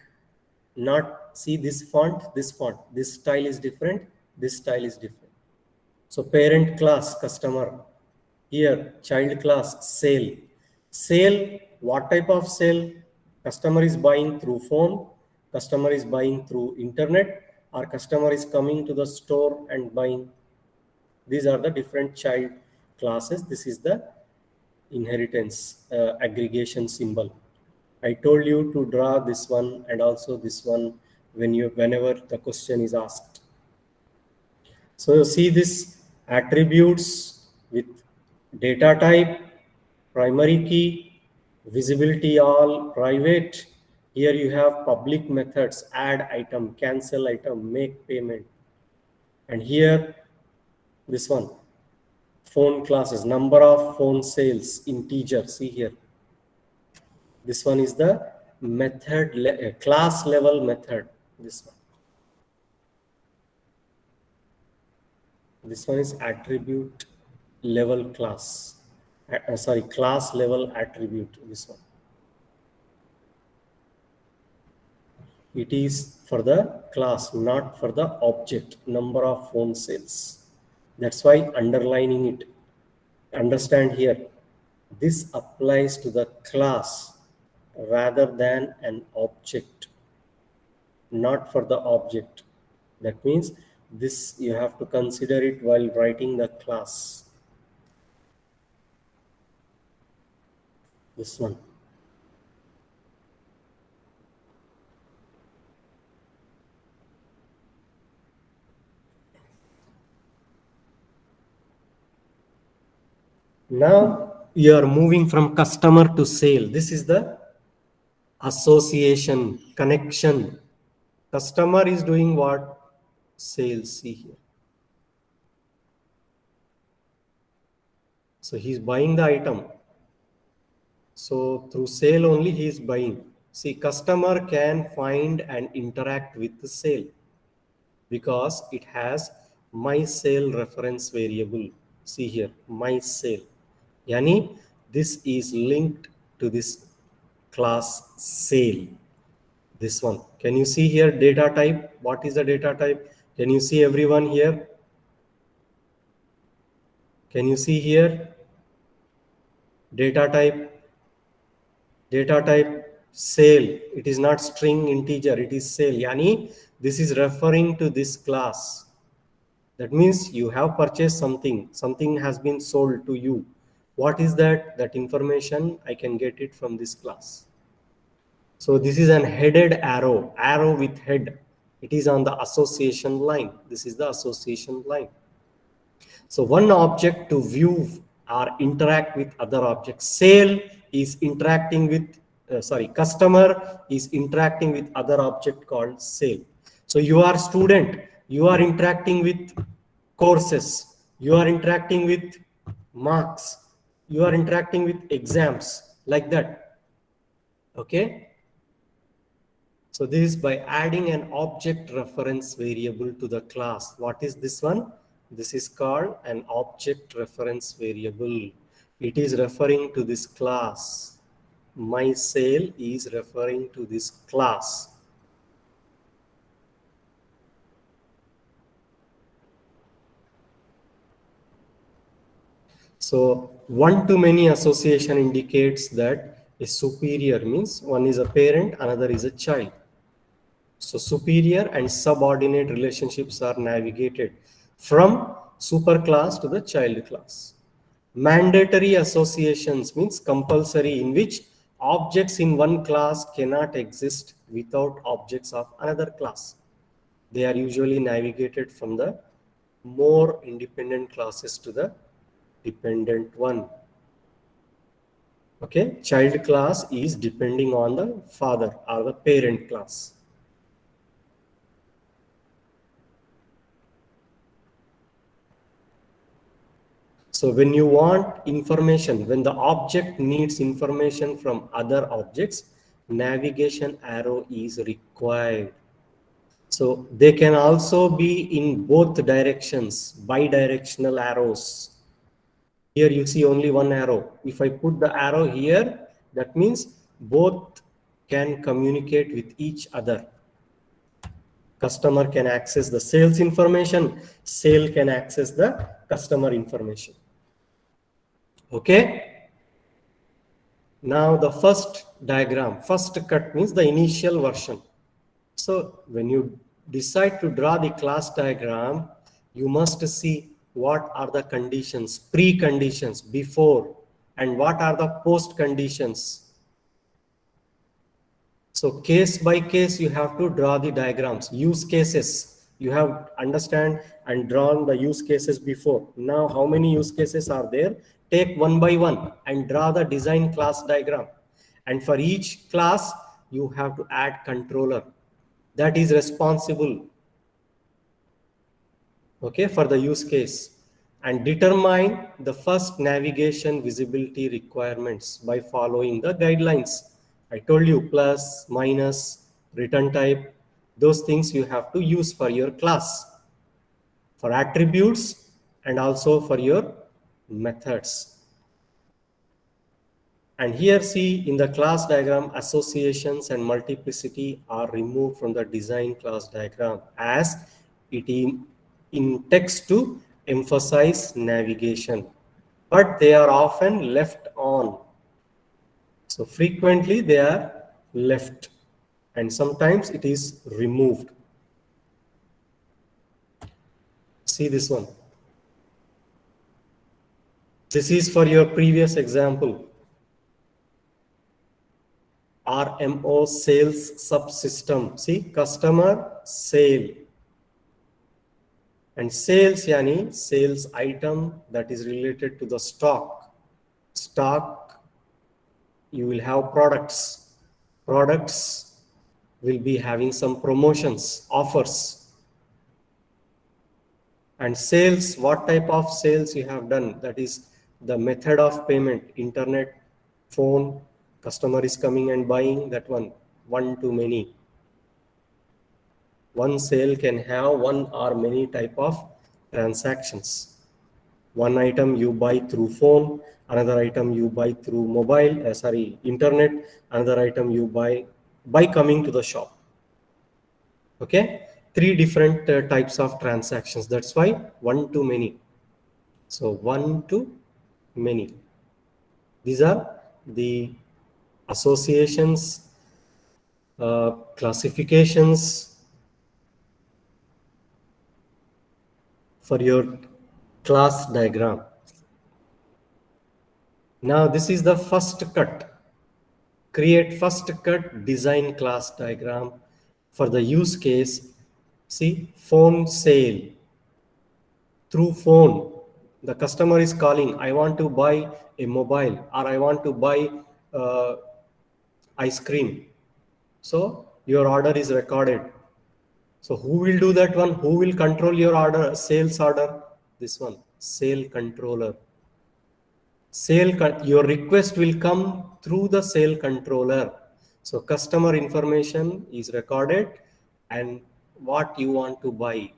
Not see this font, this font. This style is different. This style is different. So parent class, customer. Here, child class, sale. Sale, what type of sale? Customer is buying through phone, customer is buying through internet, or customer is coming to the store and buying. These are the different child classes. This is the inheritance aggregation symbol. I told you to draw this one and also this one whenever the question is asked. So see this attributes with data type, primary key, visibility all, private. Here you have public methods, add item, cancel item, make payment. And here this one, phone classes, number of phone sales, integer, see here. This one is the method, class level method, this one. This one is attribute level class. Sorry, class level attribute, this one. It is for the class, not for the object, number of phone sales. That's why underlining it. Understand here, this applies to the class rather than an object, not for the object. That means this you have to consider it while writing the class. This one. Now you are moving from customer to sale. This is the association, connection. Customer is doing what? Sales, see here. So he's buying the item. So through sale only he is buying. See, customer can find and interact with the sale because it has my sale reference variable. See here, my sale. Yani, this is linked to this class sale. This one. Can you see here data type? What is the data type? Can you see everyone here? Can you see here? Data type sale. It is not string integer, it is sale. Yani, this is referring to this class. That means you have purchased something, something has been sold to you. What is that? That information I can get it from this class. So this is an headed arrow, arrow with head. It is on the association line. This is the association line. So one object to view or interact with other objects. Sale is interacting with, customer is interacting with other object called sale. So you are student, you are interacting with courses, you are interacting with marks, you are interacting with exams, like that. Okay. So this is by adding an object reference variable to the class. What is this one? This is called an object reference variable. It is referring to this class. My sale is referring to this class. So one-to-many association indicates that a superior means one is a parent, another is a child. So superior and subordinate relationships are navigated from superclass to the child class. Mandatory associations means compulsory, in which objects in one class cannot exist without objects of another class. They are usually navigated from the more independent classes to the dependent one. Okay, child class is depending on the father or the parent class. So when you want information, when the object needs information from other objects, navigation arrow is required. So they can also be in both directions, bidirectional arrows. Here you see only one arrow. If I put the arrow here, that means both can communicate with each other. Customer can access the sales information, sale can access the customer information. Okay. Now the first diagram, first cut means the initial version. So when you decide to draw the class diagram, you must see what are the conditions, preconditions before, and what are the post conditions. So case by case, you have to draw the diagrams, use cases. You have understand and drawn the use cases before. Now, how many use cases are there? Take one by one and draw the design class diagram. And for each class, you have to add controller that is responsible, okay, for the use case, and determine the first navigation visibility requirements by following the guidelines. I told you plus, minus, return type, those things you have to use for your class, for attributes and also for your methods. And here see in the class diagram, associations and multiplicity are removed from the design class diagram as it in text to emphasize navigation, but they are often left on. So frequently they are left and sometimes it is removed. See this one. This is for your previous example. RMO sales subsystem. See, customer sale. And sales, yani sales item that is related to the stock. Stock, you will have products. Products will be having some promotions, offers. And sales, what type of sales you have done? That is the method of payment, internet, phone, customer is coming and buying, that one. one to many. One sale can have one or many type of transactions. One item you buy through phone, another item you buy through mobile, internet, another item you buy by coming to the shop. Okay, three different types of transactions. That's why one to many. So one to many. These are the associations, classifications for your class diagram. Now this is the first cut. Create first cut design class diagram for the use case. See, phone sale. Through phone, the customer is calling, I want to buy a mobile, or I want to buy ice cream. So your order is recorded. So who will do that one? Who will control your order, sales order? This one, sale controller. Your request will come through the sale controller. So customer information is recorded, and what you want to buy,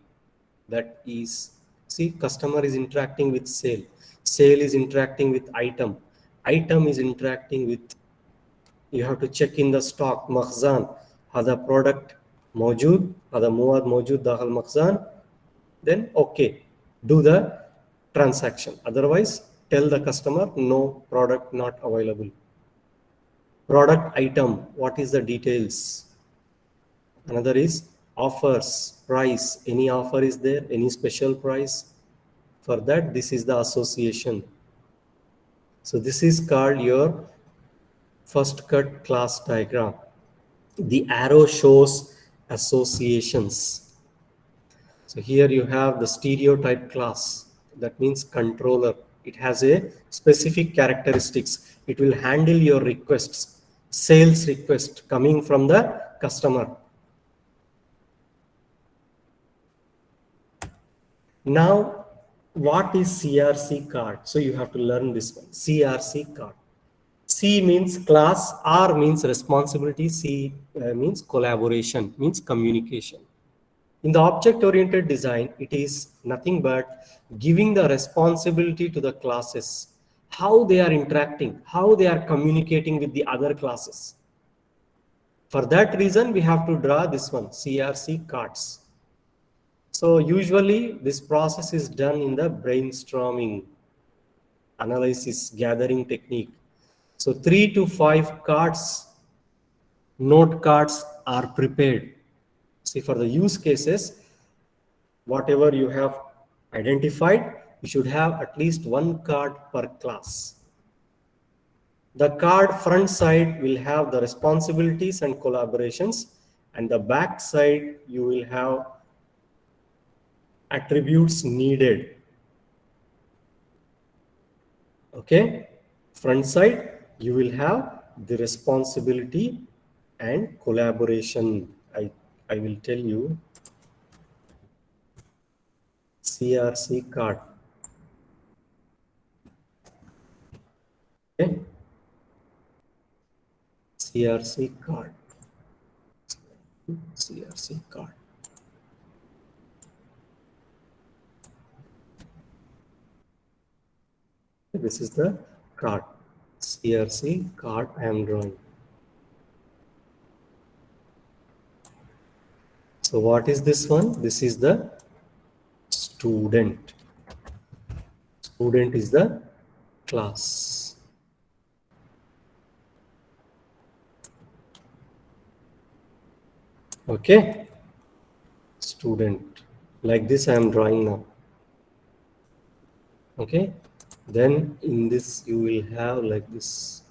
that is, see, customer is interacting with sale. Sale is interacting with item. Item is interacting with, you have to check in the stock, makhzan, hada product mawjood, hada muad mawjood dakhil makhzan, then okay, do the transaction. Otherwise, tell the customer, no, product not available. Product item, what is the details? Another is offers, price, any offer is there, any special price? For that, this is the association. So this is called your first cut class diagram. The arrow shows associations. So here you have the stereotype class. That means controller. It has a specific characteristics. It will handle your requests, sales request coming from the customer. Now, what is CRC card? So you have to learn this one. CRC card. C means class, R means responsibility, C means collaboration, means communication. In the object-oriented design, it is nothing but giving the responsibility to the classes, how they are interacting, how they are communicating with the other classes. For that reason, we have to draw this one, CRC cards. So usually this process is done in the brainstorming, analysis, gathering technique. So 3 to 5 cards, note cards are prepared. See, for the use cases, whatever you have identified, you should have at least one card per class. The card front side will have the responsibilities and collaborations, and the back side you will have attributes needed. Okay, front side you will have the responsibility and collaboration. I will tell you. CRC card. Okay, CRC card. CRC card. This is the card. CRC card I am drawing. So what is this one? This is the student. Student is the class. Okay, student. Like this I am drawing now. Okay, then in this you will have like this.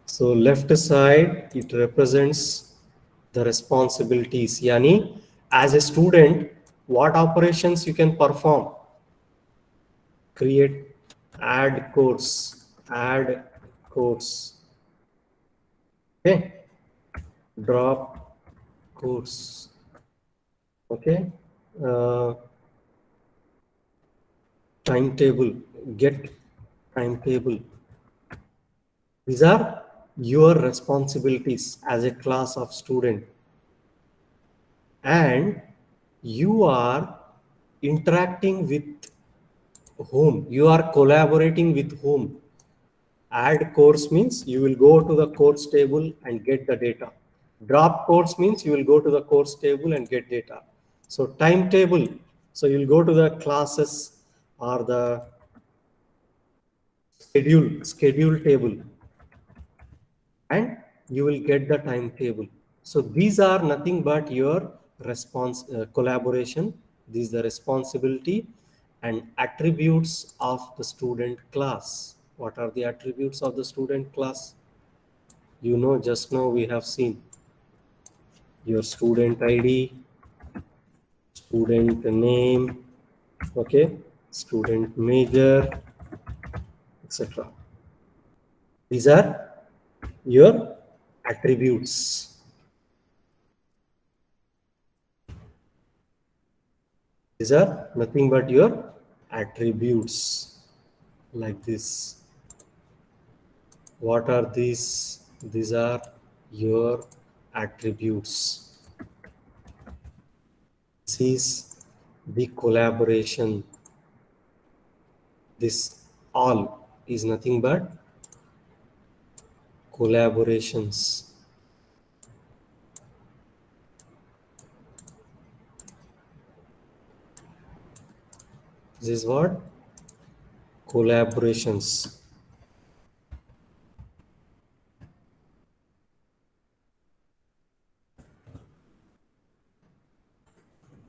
So left side, it represents the responsibilities. Yani, as a student, what operations you can perform? Create, add course, okay, drop course, okay, timetable, get timetable. These are your responsibilities as a class of student, and you are interacting with whom? You are collaborating with whom? Add course means you will go to the course table and get the data. Drop course means you will go to the course table and get data. So timetable, so you will go to the classes or the schedule table, and you will get the timetable. So these are nothing but your collaboration. These are the responsibility and attributes of the student class. What are the attributes of the student class? You know, just now we have seen your student ID, student name, okay, student major, etc. These are your attributes. These are nothing but your attributes, like this. What are these? These are your attributes. This is the collaboration. This all is nothing but collaborations. This is what? Collaborations.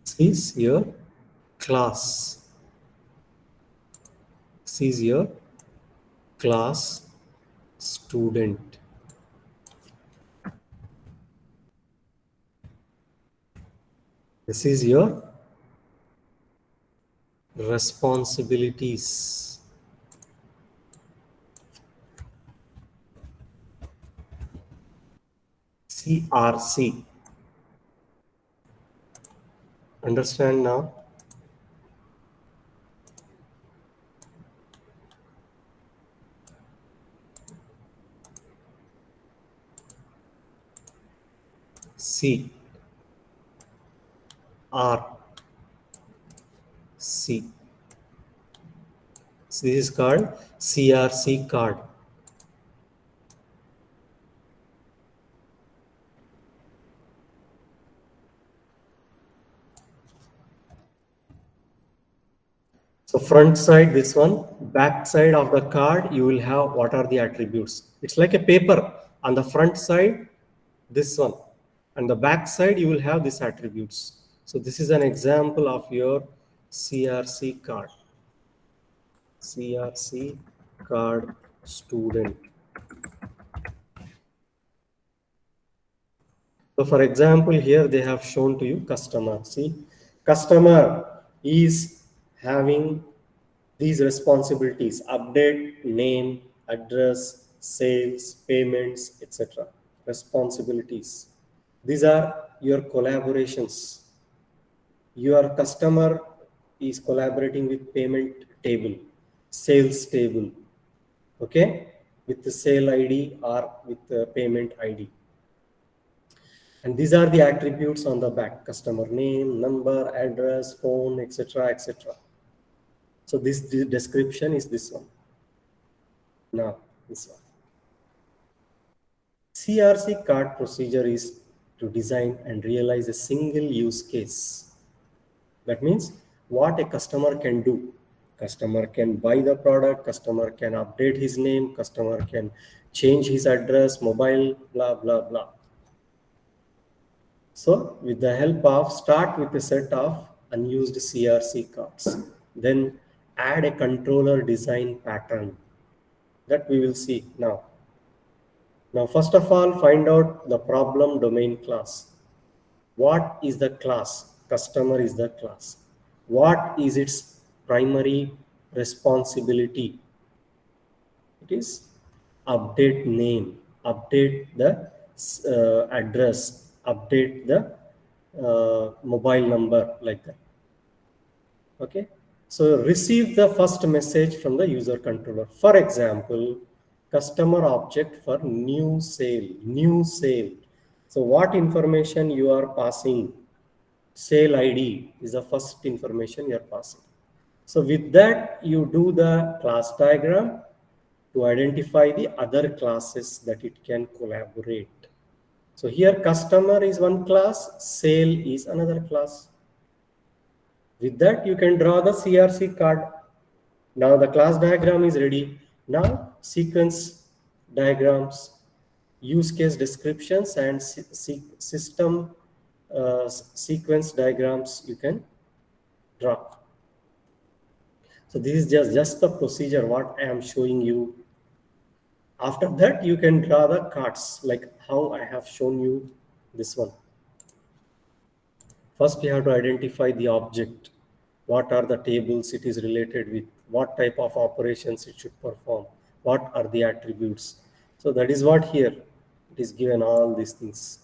This is your class. This is your class student. This is your responsibilities. CRC. Understand now? C R C. So this is called CRC card. So front side, this one, back side of the card, you will have what are the attributes. It's like a paper. On the front side, this one. And the back side, you will have these attributes. So this is an example of your CRC card. CRC card student. So for example, here they have shown to you customer. See, customer is having these responsibilities: update, name, address, sales, payments, etc. Responsibilities. These are your collaborations. Your customer is collaborating with payment table, sales table, okay, with the sale ID or with the payment ID. And these are the attributes on the back: customer name, number, address, phone, etc., etc. So this description is this one. Now this one. CRC card procedure is to design and realize a single use case. That means what a customer can do. Customer can buy the product, customer can update his name, customer can change his address, mobile, blah, blah, blah. So with the help of, start with a set of unused CRC cards, then add a controller design pattern that we will see now. Now, first of all, find out the problem domain class. What is the class? Customer is the class. What is its primary responsibility? It is update name, update the address, update the mobile number, like that. Okay. So receive the first message from the user controller. For example, customer object for new sale, new sale. So what information you are passing? Sale ID is the first information you are passing. So with that, you do the class diagram to identify the other classes that it can collaborate. So here customer is one class, sale is another class. With that, you can draw the CRC card. Now the class diagram is ready. Now sequence diagrams, use case descriptions, and system sequence diagrams you can draw. So this is just the procedure what I am showing you. After that, you can draw the cards like how I have shown you this one. First, you have to identify the object. What are the tables it is related with? What type of operations it should perform? What are the attributes? So that is what here it is given, all these things.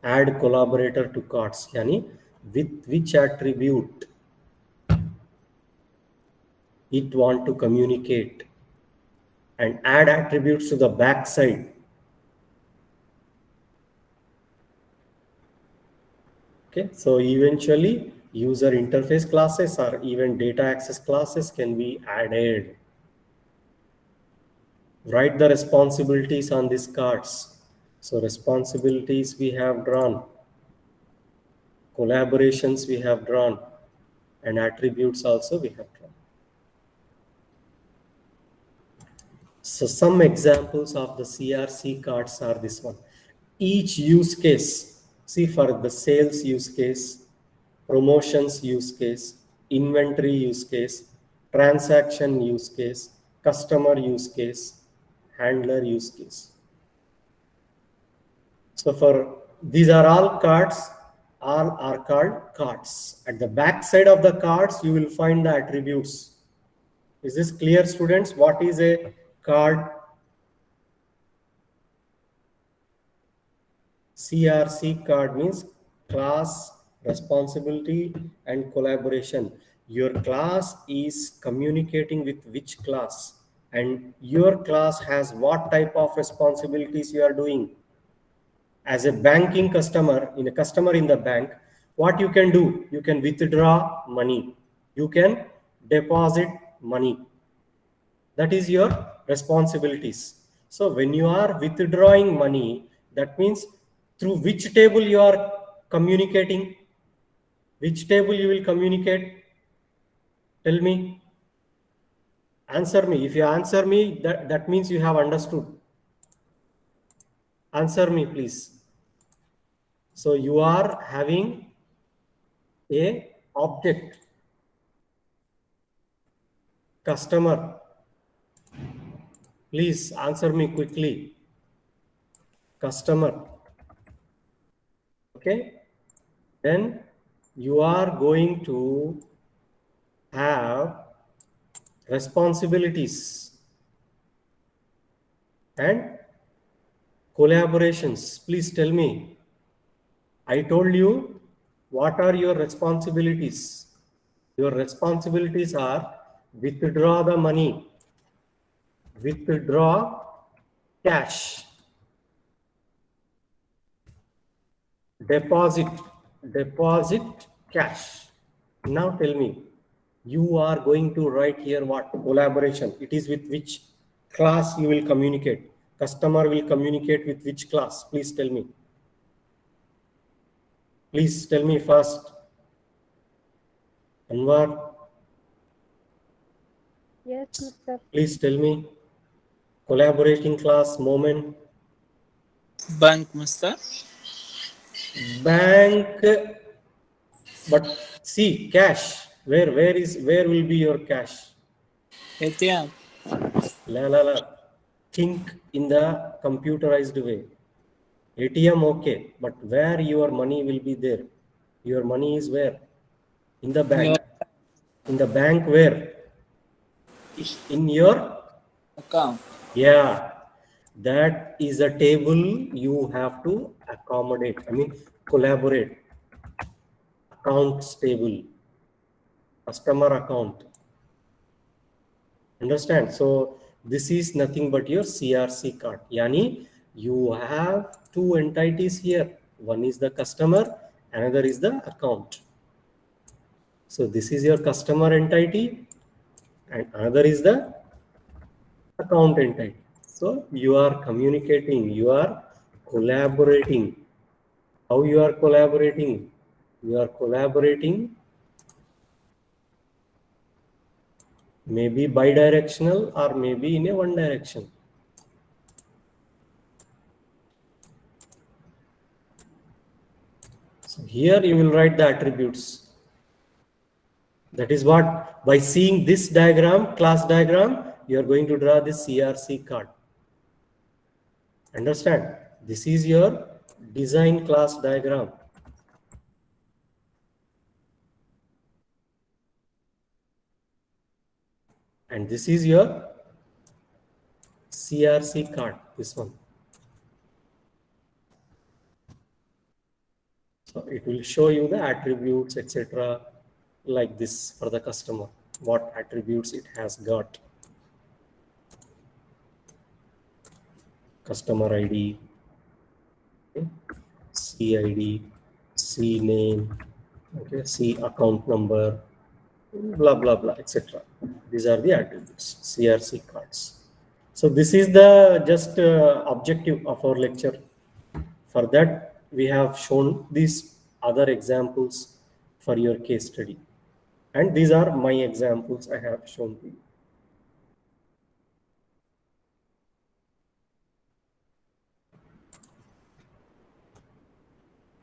Add collaborator to cards, yani with which attribute it want to communicate, and add attributes to the back side. Okay, so eventually user interface classes or even data access classes can be added. Write the responsibilities on these cards. So responsibilities we have drawn, collaborations we have drawn, and attributes also we have drawn. So some examples of the CRC cards are this one. Each use case, see for the sales use case, promotions use case, inventory use case, transaction use case, customer use case, handler use case. So for these are all cards, all are called cards. At the back side of the cards, you will find the attributes. Is this clear, students? What is a card? CRC card means class, responsibility, and collaboration. Your class is communicating with which class, and your class has what type of responsibilities you are doing. As a banking customer, in a customer in the bank, what you can do? You can withdraw money. You can deposit money. That is your responsibilities. So when you are withdrawing money, that means through which table you are communicating? Which table you will communicate? Tell me. Answer me. If you answer me, that means you have understood. Answer me, please. So you are having a object, customer. Please answer me quickly. Customer. Okay. Then you are going to have responsibilities and collaborations. Please tell me. I told you what are your responsibilities. Your responsibilities are withdraw the money, withdraw cash, deposit cash. Now tell me, you are going to write here what? Collaboration. It is with which class you will communicate? Customer will communicate with which class? Please tell me. Please tell me first. Anwar, Yes, Mr. please tell me. Collaborating class, Moment. Bank, Mr. Bank, but see, cash. Where will be your cash? ATM. La. Think in the computerized way. ATM, okay, but where your money will be there? Your money is where? In the bank. In the bank where? In your Account. Yeah, that is a table you have to accommodate. I mean, collaborate. accounts table, customer account. Understand? So this is nothing but your CRC card. Yani you have two entities here. One is the customer, another is the account. So this is your customer entity and another is the account entity. So you are communicating, you are collaborating. How you are collaborating? You are collaborating maybe bidirectional or maybe in a one direction. So here you will write the attributes. That is what, by seeing this diagram, class diagram, you are going to draw this CRC card. Understand? This is your design class diagram. And this is your CRC card, this one. So it will show you the attributes, etc. like this for the customer, what attributes it has got. Customer ID, okay, CID, C name, okay, C account number, blah, blah, blah, etc. These are the attributes, CRC cards. So this is the just objective of our lecture. For that, we have shown these other examples for your case study. And these are my examples I have shown to you.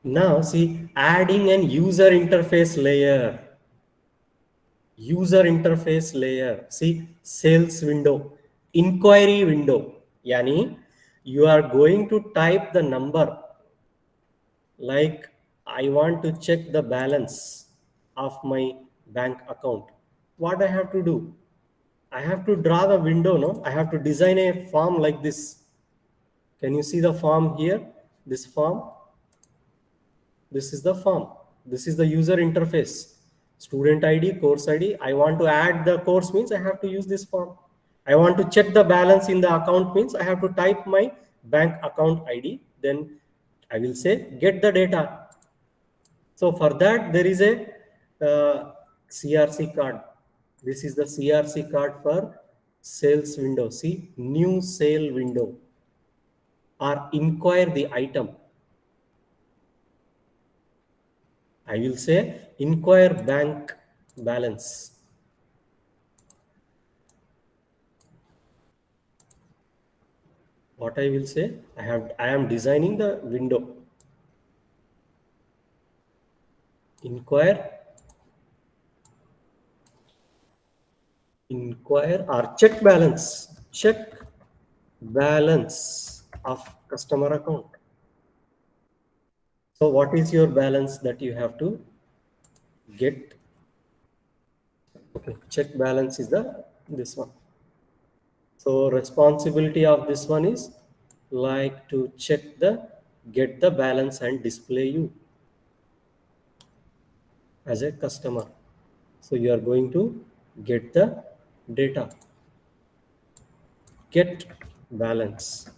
Now see, adding an user interface layer. User interface layer. See, sales window, inquiry window. Yani, you are going to type the number. Like, I want to check the balance of my bank account. What I have to do? I have to draw the window, no? I have to design a form like this. Can you see the form here? This form. This is the form. This is the user interface. Student ID, course ID. I want to add the course means I have to use this form. I want to check the balance in the account means I have to type my bank account ID. Then I will say get the data. So for that there is a CRC card. This is the CRC card for sales window. See, new sale window or inquire the item. I will say inquire bank balance. What I will say, I am designing the window. Inquire or check balance. Check balance of customer account. So what is your balance that you have to get? Okay, check balance is this one. So responsibility of this one is like to get the balance and display you as a customer. So you are going to get the data. Get balance,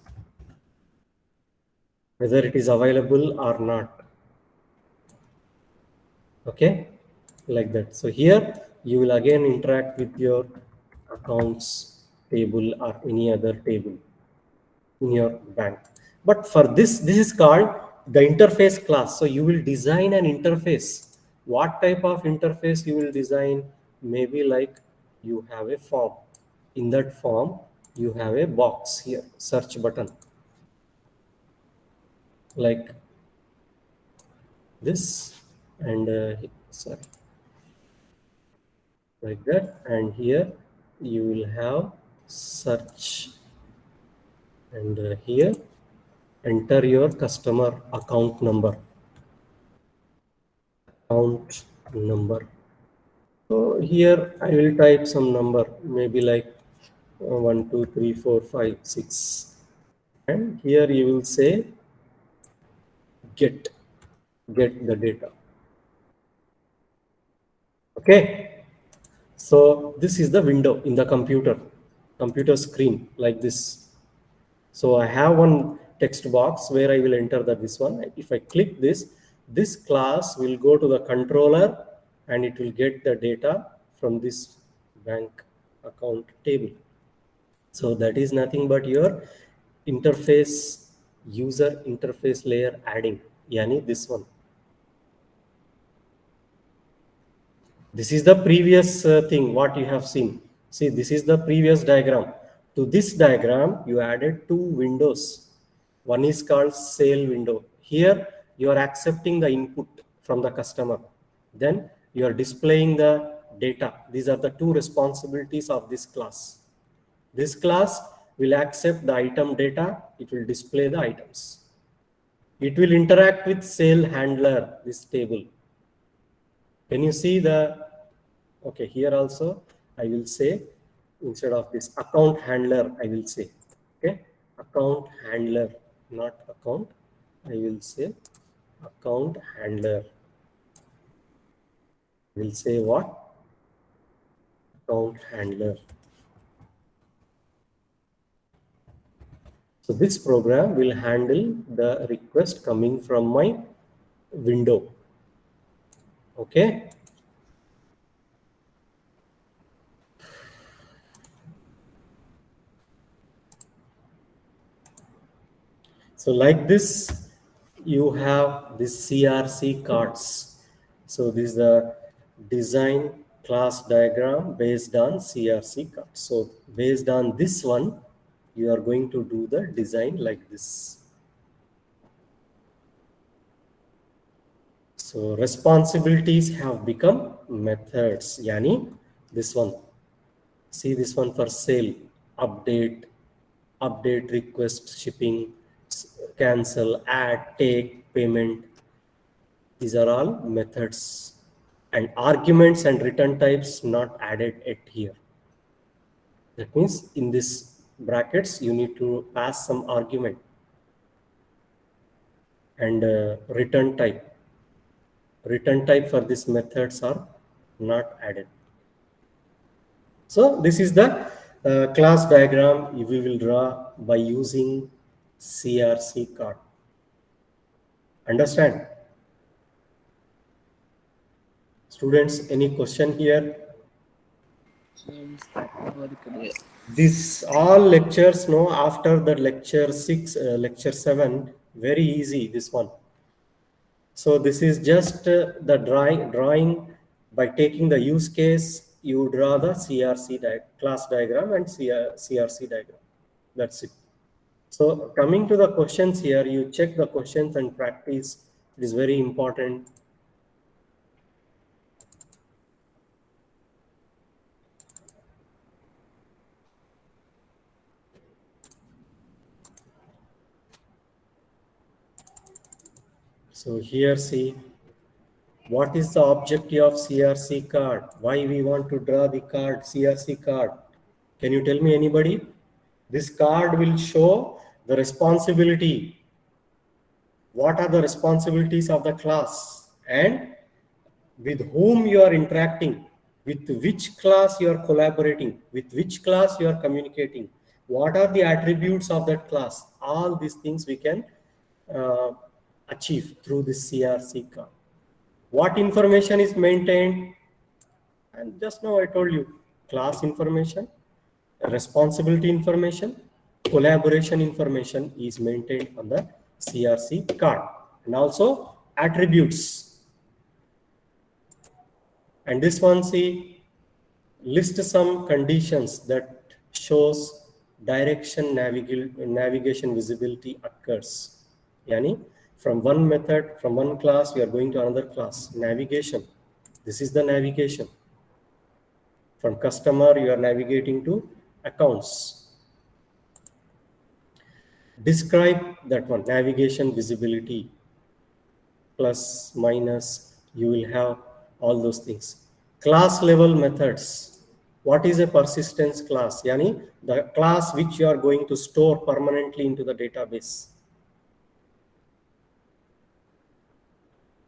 whether it is available or not. Okay, like that. So here you will again interact with your accounts table or any other table in your bank. But for this is called the interface class. So you will design an interface. What type of interface you will design? Maybe like you have a form. In that form, you have a box here, search button. Like this and sorry, like that. And here you will have search and here enter your customer account number. So here I will type some number, maybe like 1 2 3 4 5 6, and here you will say get the data. Okay. So this is the window in the computer screen like this. So I have one text box where I will enter this one. If I click this class will go to the controller and it will get the data from this bank account table. So that is nothing but your interface, user interface layer adding, yani this one. This is the previous thing what you have seen. See, this is the previous diagram. To this diagram, you added two windows. One is called sale window. Here, you are accepting the input from the customer. Then you are displaying the data. These are the two responsibilities of this class. This class will accept the item data. It will display the items. It will interact with sale handler, this table. Can you see the, okay, here also I will say, instead of this account handler, I will say, okay, account handler, not account, I will say account handler. Will say what? Account handler. So this program will handle the request coming from my window. Okay. So like this, you have this CRC cards. So this is the design class diagram based on CRC cards. So based on this one, you are going to do the design like this. So responsibilities have become methods. Yani this one. See this one for sale, update, request, shipping, cancel, add, take, payment. These are all methods, and arguments and return types not added at here. That means in this brackets, you need to pass some argument and return type. Return type for these methods are not added. So this is the class diagram we will draw by using CRC card. Understand? Students, any question here? Very clear. This all lectures, no, after the lecture 6, lecture 7, very easy, this one. So this is just the drawing by taking the use case, you draw the CRC class diagram and CRC diagram. That's it. So coming to the questions here, you check the questions and practice. It is very important. So here, see, what is the objective of CRC card? Why we want to draw the card, CRC card? Can you tell me, anybody? This card will show the responsibility. What are the responsibilities of the class and with whom you are interacting, with which class you are collaborating, with which class you are communicating, what are the attributes of that class. All these things we can achieve through this CRC card. What information is maintained? And just now I told you, class information, responsibility information, collaboration information is maintained on the CRC card, and also attributes. And this one, see, list some conditions that shows direction navigation visibility occurs. Yani from one method, from one class, we are going to another class. Navigation. This is the navigation. From customer, you are navigating to accounts. Describe that one, navigation visibility, plus, minus, you will have all those things. Class level methods. What is a persistence class? Yani the class which you are going to store permanently into the database.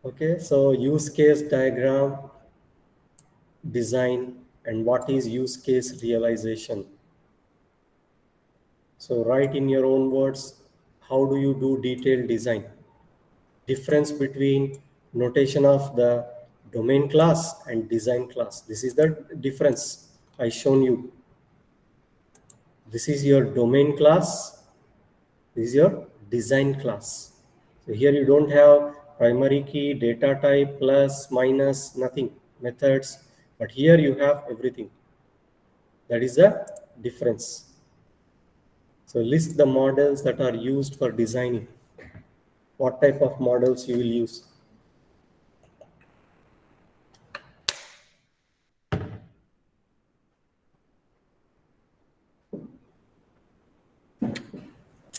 Okay, so use case diagram. design and what is use case realization. So write in your own words, how do you do detailed design? Difference between notation of the domain class and design class. This is the difference I shown you. This is your domain class. This is your design class. So here you don't have primary key, data type, plus, minus, nothing, methods. But here you have everything. That is the difference. So list the models that are used for designing. What type of models you will use?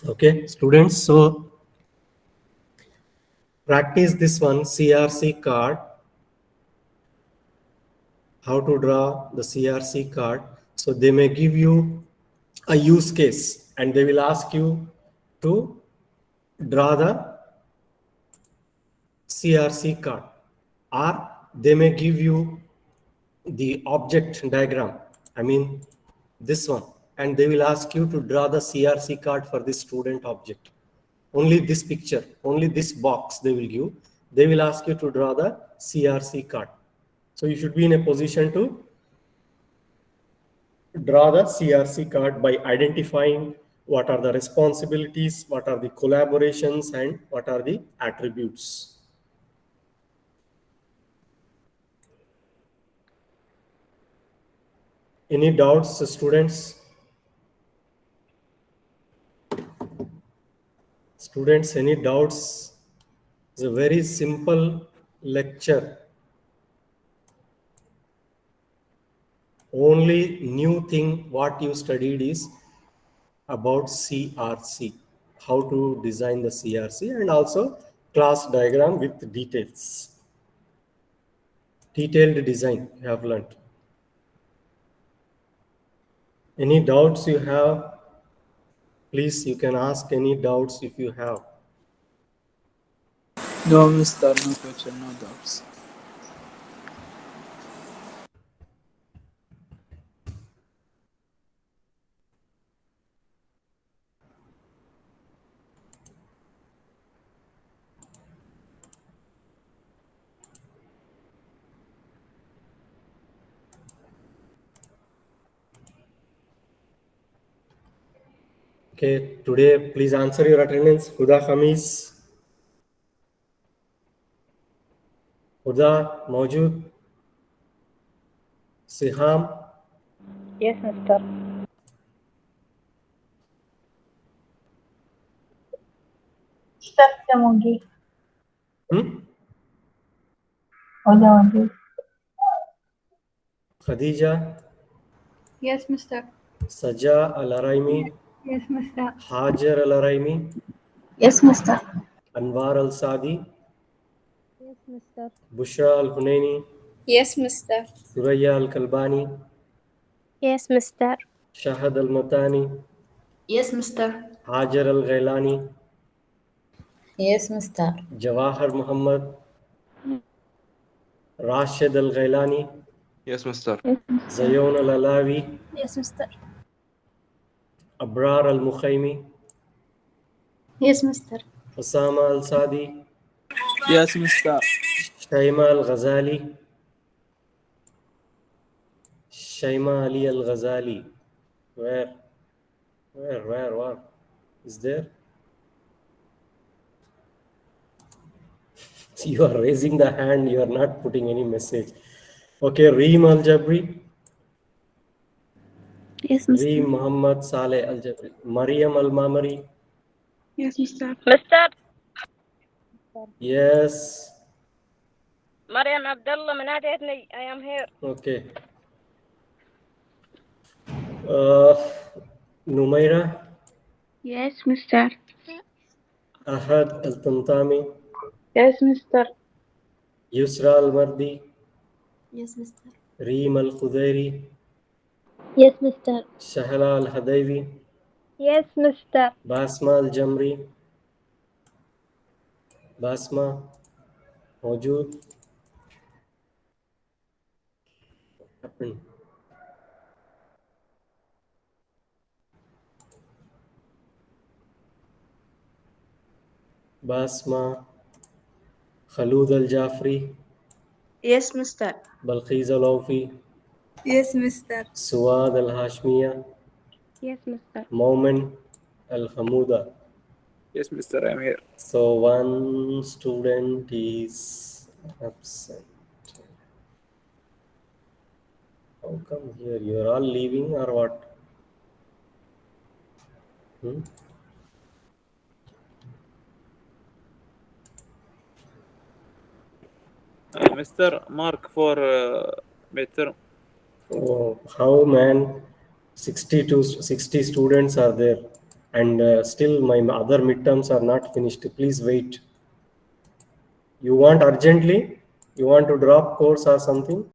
Okay, students, so practice this one, CRC card. How to draw the CRC card. So they may give you a use case and they will ask you to draw the CRC card, or they may give you the object diagram, I mean this one, and they will ask you to draw the CRC card for this student object. Only this picture, only this box they will give. They will ask you to draw the CRC card. So you should be in a position to draw the CRC card by identifying what are the responsibilities, what are the collaborations, and what are the attributes. Any doubts, students? Students, any doubts? It's a very simple lecture. Only new thing what you studied is about CRC, how to design the CRC, and also class diagram with details. Detailed design you have learned. Any doubts you have? Please, you can ask any doubts if you have. No, Mr. No question, no doubts. Okay, today please answer your attendance. Huda Khamis. Huda Maujud. Siham. Yes, Mr. Khadija. Yes, Mr. Saja Al-Araimi. Yes, Mr. Hajar Al-Araimi. Yes, Mr. Anwar Al-Sadi. Yes, Mr. Bushra Al-Hunaini. Yes, Mr. Suraya Al-Kalbani. Yes, Mr. Shahad Al-Mutani. Yes, Mr. Hajar Al-Ghailani. Yes, Mr. Jawahar Muhammad. Rashid Al-Ghailani. Yes, Mr. Zayon Al-Alawi. Yes, Mr. Abrar Al-Mukhaimi. Yes, Mr. Osama Al-Sadi. Yes, Mr. Shaima Al-Ghazali. Shaima Ali Al-Ghazali. Where is there? You are raising the hand, you are not putting any message. Okay, Reem Al-Jabri. Yes, Reem Muhammad Saleh Al-Jabri. Mariam Al-Mamari. Yes, Mr. مستر Yes. مريم عبد الله منادتني. I am here. Okay. Numaira. Yes, Mr. Ahad Al-Tantami. Yes, Mr. Yusra Al-Mardi. Yes, Mr. Reem Al-Khudairi. Yes, Mr. Shahla Al-Hadayvi. Yes, Mr. Basma Al-Jamri. Basma. Maujud. Basma, Khalud Al-Jafri, Yes, Mr. Balkhiz Al-Awfi, Yes, Mr. Suad Al-Hashmiya, Yes, Mr. Momin Al-Hamuda. Yes, Mr. I'm here. So one student is absent. How come here? You're all leaving or what? Hmm? Mr. Mark for midterm. Oh, how man? 60 students are there, and still my other midterms are not finished. Please wait. You want urgently? You want to drop course or something?